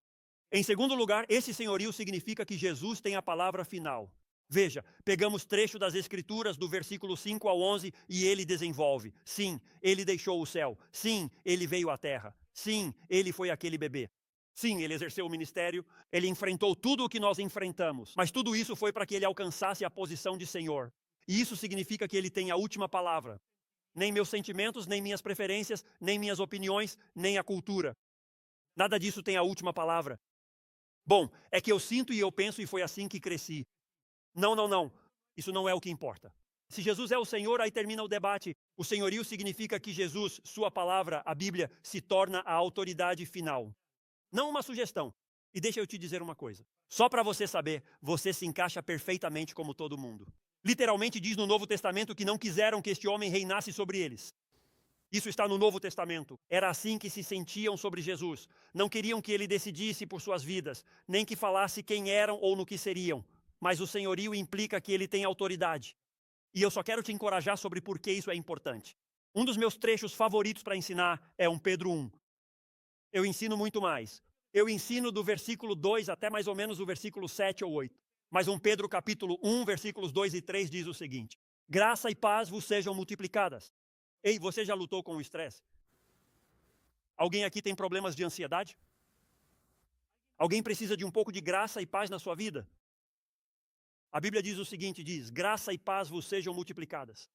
Em segundo lugar, esse senhorio significa que Jesus tem a palavra final. Veja, pegamos trecho das Escrituras do versículo 5 ao 11 e ele desenvolve. Sim, ele deixou o céu. Sim, ele veio à terra. Sim, ele foi aquele bebê. Sim, ele exerceu o ministério, ele enfrentou tudo o que nós enfrentamos, mas tudo isso foi para que ele alcançasse a posição de Senhor. E isso significa que ele tem a última palavra. Nem meus sentimentos, nem minhas preferências, nem minhas opiniões, nem a cultura. Nada disso tem a última palavra. Bom, é que eu sinto e eu penso e foi assim que cresci. Não, não, não. Isso não é o que importa. Se Jesus é o Senhor, aí termina o debate. O senhorio significa que Jesus, sua palavra, a Bíblia, se torna a autoridade final. Não uma sugestão. E deixa eu te dizer uma coisa. Só para você saber, você se encaixa perfeitamente como todo mundo. Literalmente diz no Novo Testamento que não quiseram que este homem reinasse sobre eles. Isso está no Novo Testamento. Era assim que se sentiam sobre Jesus. Não queriam que ele decidisse por suas vidas, nem que falasse quem eram ou no que seriam. Mas o senhorio implica que ele tem autoridade. E eu só quero te encorajar sobre por que isso é importante. Um dos meus trechos favoritos para ensinar é 1 Pedro 1. Eu ensino muito mais. Eu ensino do versículo 2 até mais ou menos o versículo 7 ou 8. Mas 1 Pedro capítulo 1, versículos 2 e 3 diz o seguinte: graça e paz vos sejam multiplicadas. Ei, você já lutou com o estresse? Alguém aqui tem problemas de ansiedade? Alguém precisa de um pouco de graça e paz na sua vida? A Bíblia diz o seguinte, diz, graça e paz vos sejam multiplicadas.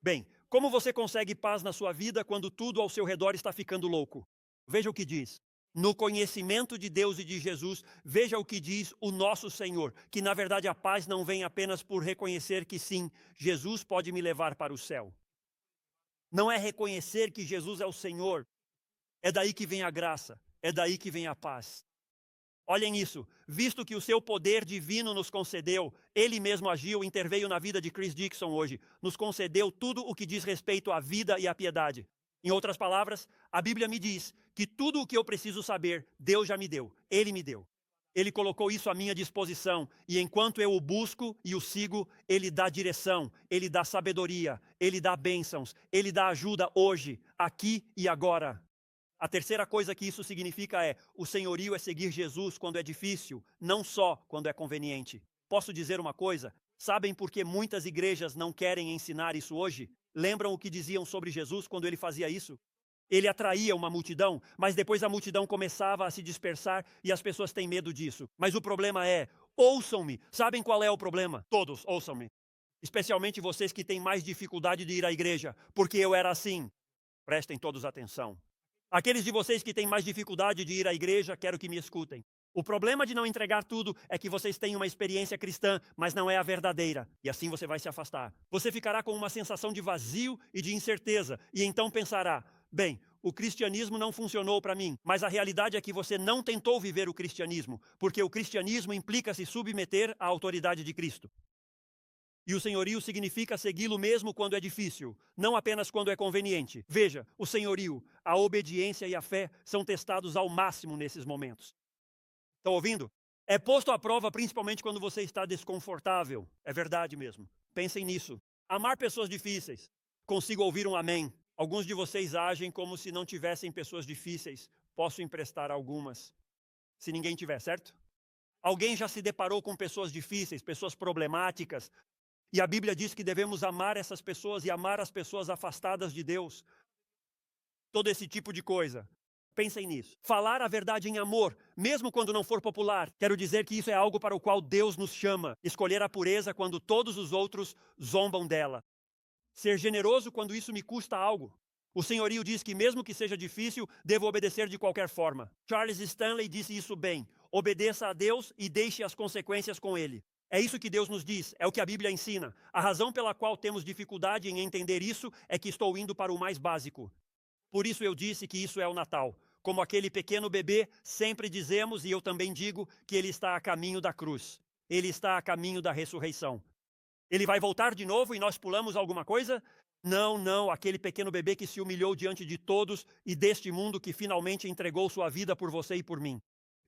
Bem, como você consegue paz na sua vida quando tudo ao seu redor está ficando louco? Veja o que diz. No conhecimento de Deus e de Jesus, veja o que diz o nosso Senhor, que na verdade a paz não vem apenas por reconhecer que sim, Jesus pode me levar para o céu. Não é reconhecer que Jesus é o Senhor. É daí que vem a graça, é daí que vem a paz. Olhem isso, visto que o seu poder divino nos concedeu, ele mesmo agiu, interveio na vida de Chris Dixon hoje, nos concedeu tudo o que diz respeito à vida e à piedade. Em outras palavras, a Bíblia me diz que tudo o que eu preciso saber, Deus já me deu, Ele me deu. Ele colocou isso à minha disposição e enquanto eu o busco e o sigo, Ele dá direção, Ele dá sabedoria, Ele dá bênçãos, Ele dá ajuda hoje, aqui e agora. A terceira coisa que isso significa é, o senhorio é seguir Jesus quando é difícil, não só quando é conveniente. Posso dizer uma coisa? Sabem por que muitas igrejas não querem ensinar isso hoje? Lembram o que diziam sobre Jesus quando ele fazia isso? Ele atraía uma multidão, mas depois a multidão começava a se dispersar e as pessoas têm medo disso. Mas o problema é, ouçam-me. Sabem qual é o problema? Todos, ouçam-me. Especialmente vocês que têm mais dificuldade de ir à igreja, porque eu era assim. Prestem todos atenção. Aqueles de vocês que têm mais dificuldade de ir à igreja, quero que me escutem. O problema de não entregar tudo é que vocês têm uma experiência cristã, mas não é a verdadeira. E assim você vai se afastar. Você ficará com uma sensação de vazio e de incerteza. E então pensará, bem, o cristianismo não funcionou para mim. Mas a realidade é que você não tentou viver o cristianismo. Porque o cristianismo implica se submeter à autoridade de Cristo. E o senhorio significa segui-lo mesmo quando é difícil, não apenas quando é conveniente. Veja, o senhorio, a obediência e a fé são testados ao máximo nesses momentos. Estão ouvindo? É posto à prova principalmente quando você está desconfortável. É verdade mesmo. Pensem nisso. Amar pessoas difíceis. Consigo ouvir um amém. Alguns de vocês agem como se não tivessem pessoas difíceis. Posso emprestar algumas. Se ninguém tiver, certo? Alguém já se deparou com pessoas difíceis, pessoas problemáticas. E a Bíblia diz que devemos amar essas pessoas e amar as pessoas afastadas de Deus. Todo esse tipo de coisa. Pensem nisso. Falar a verdade em amor, mesmo quando não for popular. Quero dizer que isso é algo para o qual Deus nos chama. Escolher a pureza quando todos os outros zombam dela. Ser generoso quando isso me custa algo. O senhorio diz que mesmo que seja difícil, devo obedecer de qualquer forma. Charles Stanley disse isso bem. Obedeça a Deus e deixe as consequências com Ele. É isso que Deus nos diz, é o que a Bíblia ensina. A razão pela qual temos dificuldade em entender isso é que estou indo para o mais básico. Por isso eu disse que isso é o Natal. Como aquele pequeno bebê, sempre dizemos, e eu também digo, que ele está a caminho da cruz. Ele está a caminho da ressurreição. Ele vai voltar de novo e nós pulamos alguma coisa? Não, não, aquele pequeno bebê que se humilhou diante de todos e deste mundo que finalmente entregou sua vida por você e por mim.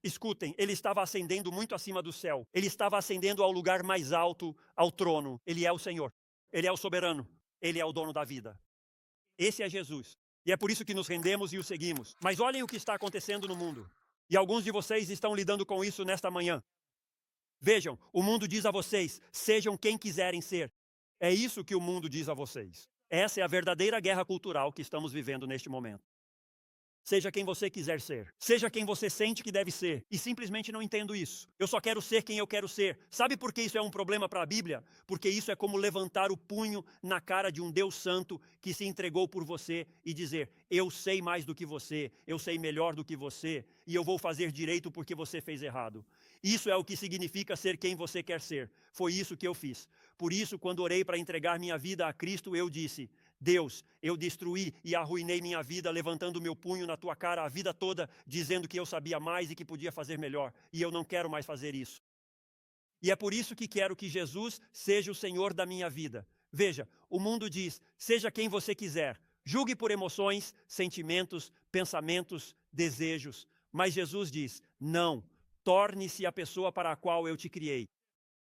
Escutem, ele estava ascendendo muito acima do céu. Ele estava ascendendo ao lugar mais alto, ao trono. Ele é o Senhor. Ele é o soberano. Ele é o dono da vida. Esse é Jesus. E é por isso que nos rendemos e o seguimos. Mas olhem o que está acontecendo no mundo. E alguns de vocês estão lidando com isso nesta manhã. Vejam, o mundo diz a vocês, sejam quem quiserem ser. É isso que o mundo diz a vocês. Essa é a verdadeira guerra cultural que estamos vivendo neste momento. Seja quem você quiser ser. Seja quem você sente que deve ser. E simplesmente não entendo isso. Eu só quero ser quem eu quero ser. Sabe por que isso é um problema para a Bíblia? Porque isso é como levantar o punho na cara de um Deus santo que se entregou por você e dizer, eu sei mais do que você, eu sei melhor do que você, e eu vou fazer direito porque você fez errado. Isso é o que significa ser quem você quer ser. Foi isso que eu fiz. Por isso, quando orei para entregar minha vida a Cristo, eu disse, Deus, eu destruí e arruinei minha vida levantando meu punho na tua cara a vida toda, dizendo que eu sabia mais e que podia fazer melhor. E eu não quero mais fazer isso. E é por isso que quero que Jesus seja o Senhor da minha vida. Veja, o mundo diz, seja quem você quiser. Julgue por emoções, sentimentos, pensamentos, desejos. Mas Jesus diz, não, torne-se a pessoa para a qual eu te criei.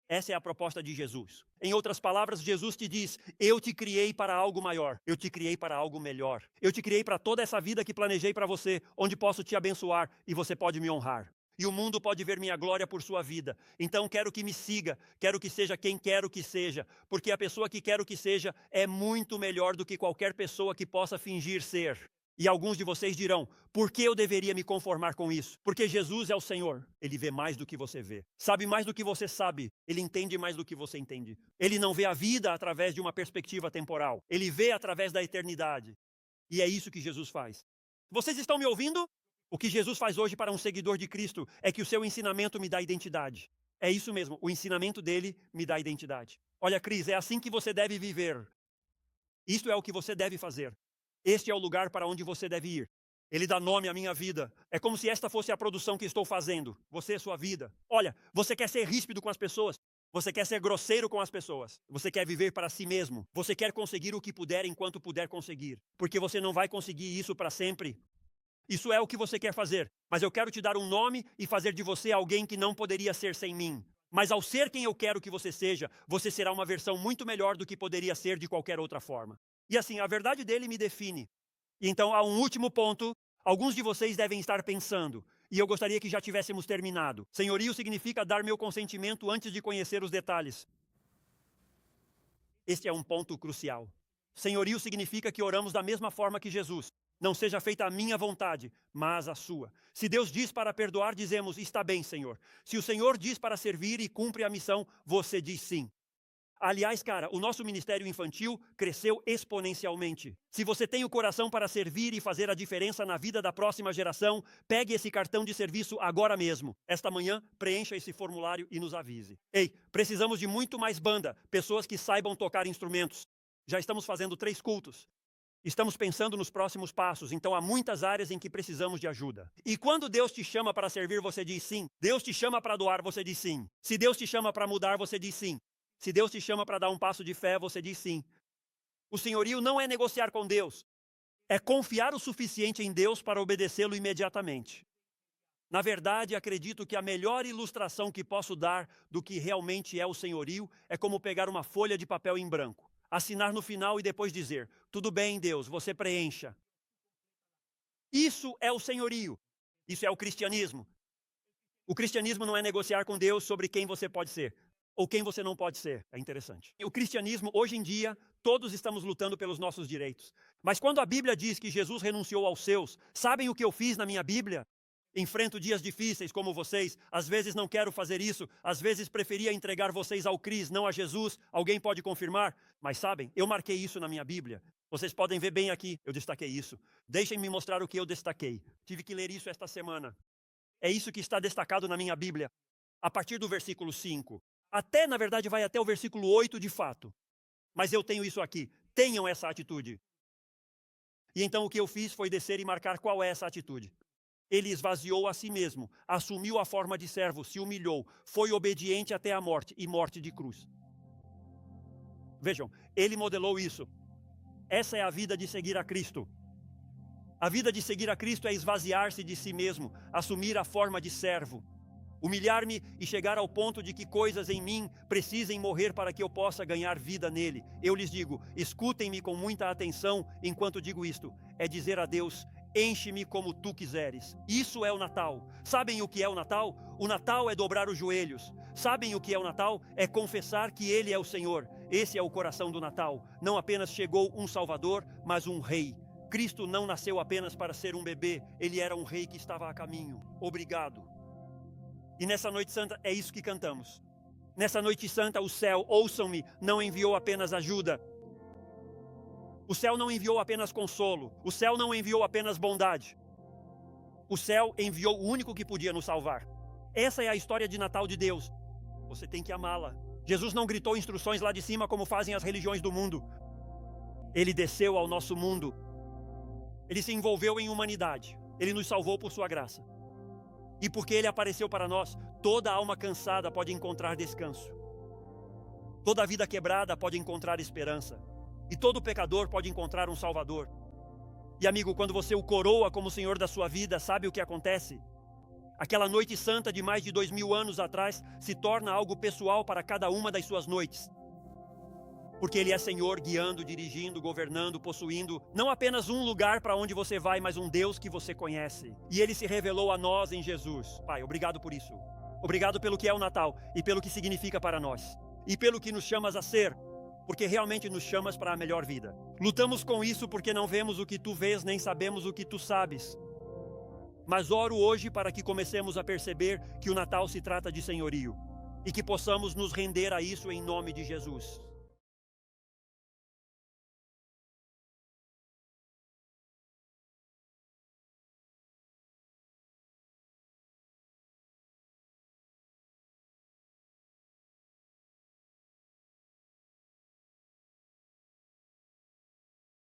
Essa é a proposta de Jesus. Em outras palavras, Jesus te diz, eu te criei para algo maior, eu te criei para algo melhor. Eu te criei para toda essa vida que planejei para você, onde posso te abençoar e você pode me honrar. E o mundo pode ver minha glória por sua vida. Então quero que me siga, quero que seja quem quero que seja, porque a pessoa que quero que seja é muito melhor do que qualquer pessoa que possa fingir ser. E alguns de vocês dirão, por que eu deveria me conformar com isso? Porque Jesus é o Senhor. Ele vê mais do que você vê. Sabe mais do que você sabe. Ele entende mais do que você entende. Ele não vê a vida através de uma perspectiva temporal. Ele vê através da eternidade. E é isso que Jesus faz. Vocês estão me ouvindo? O que Jesus faz hoje para um seguidor de Cristo é que o seu ensinamento me dá identidade. É isso mesmo, o ensinamento dele me dá identidade. Olha, Cris, é assim que você deve viver. Isto é o que você deve fazer. Este é o lugar para onde você deve ir. Ele dá nome à minha vida. É como se esta fosse a produção que estou fazendo. Você é sua vida. Olha, você quer ser ríspido com as pessoas. Você quer ser grosseiro com as pessoas. Você quer viver para si mesmo. Você quer conseguir o que puder enquanto puder conseguir. Porque você não vai conseguir isso para sempre. Isso é o que você quer fazer. Mas eu quero te dar um nome e fazer de você alguém que não poderia ser sem mim. Mas ao ser quem eu quero que você seja, você será uma versão muito melhor do que poderia ser de qualquer outra forma. E assim, a verdade dele me define. Então, há um último ponto. Alguns de vocês devem estar pensando, e eu gostaria que já tivéssemos terminado. Senhorio significa dar meu consentimento antes de conhecer os detalhes. Este é um ponto crucial. Senhorio significa que oramos da mesma forma que Jesus. Não seja feita a minha vontade, mas a sua. Se Deus diz para perdoar, dizemos, está bem, Senhor. Se o Senhor diz para servir e cumpre a missão, você diz sim. Aliás, cara, o nosso ministério infantil cresceu exponencialmente. Se você tem o coração para servir e fazer a diferença na vida da próxima geração, pegue esse cartão de serviço agora mesmo. Esta manhã, preencha esse formulário e nos avise. Ei, precisamos de muito mais banda, pessoas que saibam tocar instrumentos. Já estamos fazendo 3 cultos. Estamos pensando nos próximos passos, então há muitas áreas em que precisamos de ajuda. E quando Deus te chama para servir, você diz sim. Deus te chama para doar, você diz sim. Se Deus te chama para mudar, você diz sim. Se Deus te chama para dar um passo de fé, você diz sim. O senhorio não é negociar com Deus. É confiar o suficiente em Deus para obedecê-lo imediatamente. Na verdade, acredito que a melhor ilustração que posso dar do que realmente é o senhorio é como pegar uma folha de papel em branco, assinar no final e depois dizer, tudo bem, Deus, você preencha. Isso é o senhorio. Isso é o cristianismo. O cristianismo não é negociar com Deus sobre quem você pode ser. Ou quem você não pode ser. É interessante. O cristianismo, hoje em dia, todos estamos lutando pelos nossos direitos. Mas quando a Bíblia diz que Jesus renunciou aos seus, sabem o que eu fiz na minha Bíblia? Enfrento dias difíceis como vocês, às vezes não quero fazer isso, às vezes preferia entregar vocês ao Cris, não a Jesus. Alguém pode confirmar? Mas sabem, eu marquei isso na minha Bíblia. Vocês podem ver bem aqui, eu destaquei isso. Deixem-me mostrar o que eu destaquei. Tive que ler isso esta semana. É isso que está destacado na minha Bíblia. A partir do versículo 5. Até, na verdade, vai até o versículo 8 de fato. Mas eu tenho isso aqui. Tenham essa atitude. E então o que eu fiz foi descer e marcar qual é essa atitude. Ele esvaziou a si mesmo, assumiu a forma de servo, se humilhou, foi obediente até a morte e morte de cruz. Vejam, ele modelou isso. Essa é a vida de seguir a Cristo. A vida de seguir a Cristo é esvaziar-se de si mesmo, assumir a forma de servo. Humilhar-me e chegar ao ponto de que coisas em mim precisem morrer para que eu possa ganhar vida nele. Eu lhes digo, escutem-me com muita atenção enquanto digo isto. É dizer a Deus, enche-me como tu quiseres. Isso é o Natal. Sabem o que é o Natal? O Natal é dobrar os joelhos. Sabem o que é o Natal? É confessar que Ele é o Senhor. Esse é o coração do Natal. Não apenas chegou um Salvador, mas um Rei. Cristo não nasceu apenas para ser um bebê. Ele era um Rei que estava a caminho. Obrigado. E nessa noite santa é isso que cantamos. Nessa noite santa o céu, ouçam-me, não enviou apenas ajuda. O céu não enviou apenas consolo. O céu não enviou apenas bondade. O céu enviou o único que podia nos salvar. Essa é a história de Natal de Deus. Você tem que amá-la. Jesus não gritou instruções lá de cima como fazem as religiões do mundo. Ele desceu ao nosso mundo. Ele se envolveu em humanidade. Ele nos salvou por sua graça. E porque Ele apareceu para nós, toda alma cansada pode encontrar descanso. Toda vida quebrada pode encontrar esperança. E todo pecador pode encontrar um Salvador. E amigo, quando você o coroa como Senhor da sua vida, sabe o que acontece? Aquela noite santa de mais de 2000 anos atrás se torna algo pessoal para cada uma das suas noites. Porque Ele é Senhor, guiando, dirigindo, governando, possuindo, não apenas um lugar para onde você vai, mas um Deus que você conhece. E Ele se revelou a nós em Jesus. Pai, obrigado por isso. Obrigado pelo que é o Natal e pelo que significa para nós. E pelo que nos chamas a ser, porque realmente nos chamas para a melhor vida. Lutamos com isso porque não vemos o que Tu vês, nem sabemos o que Tu sabes. Mas oro hoje para que comecemos a perceber que o Natal se trata de senhorio. E que possamos nos render a isso em nome de Jesus.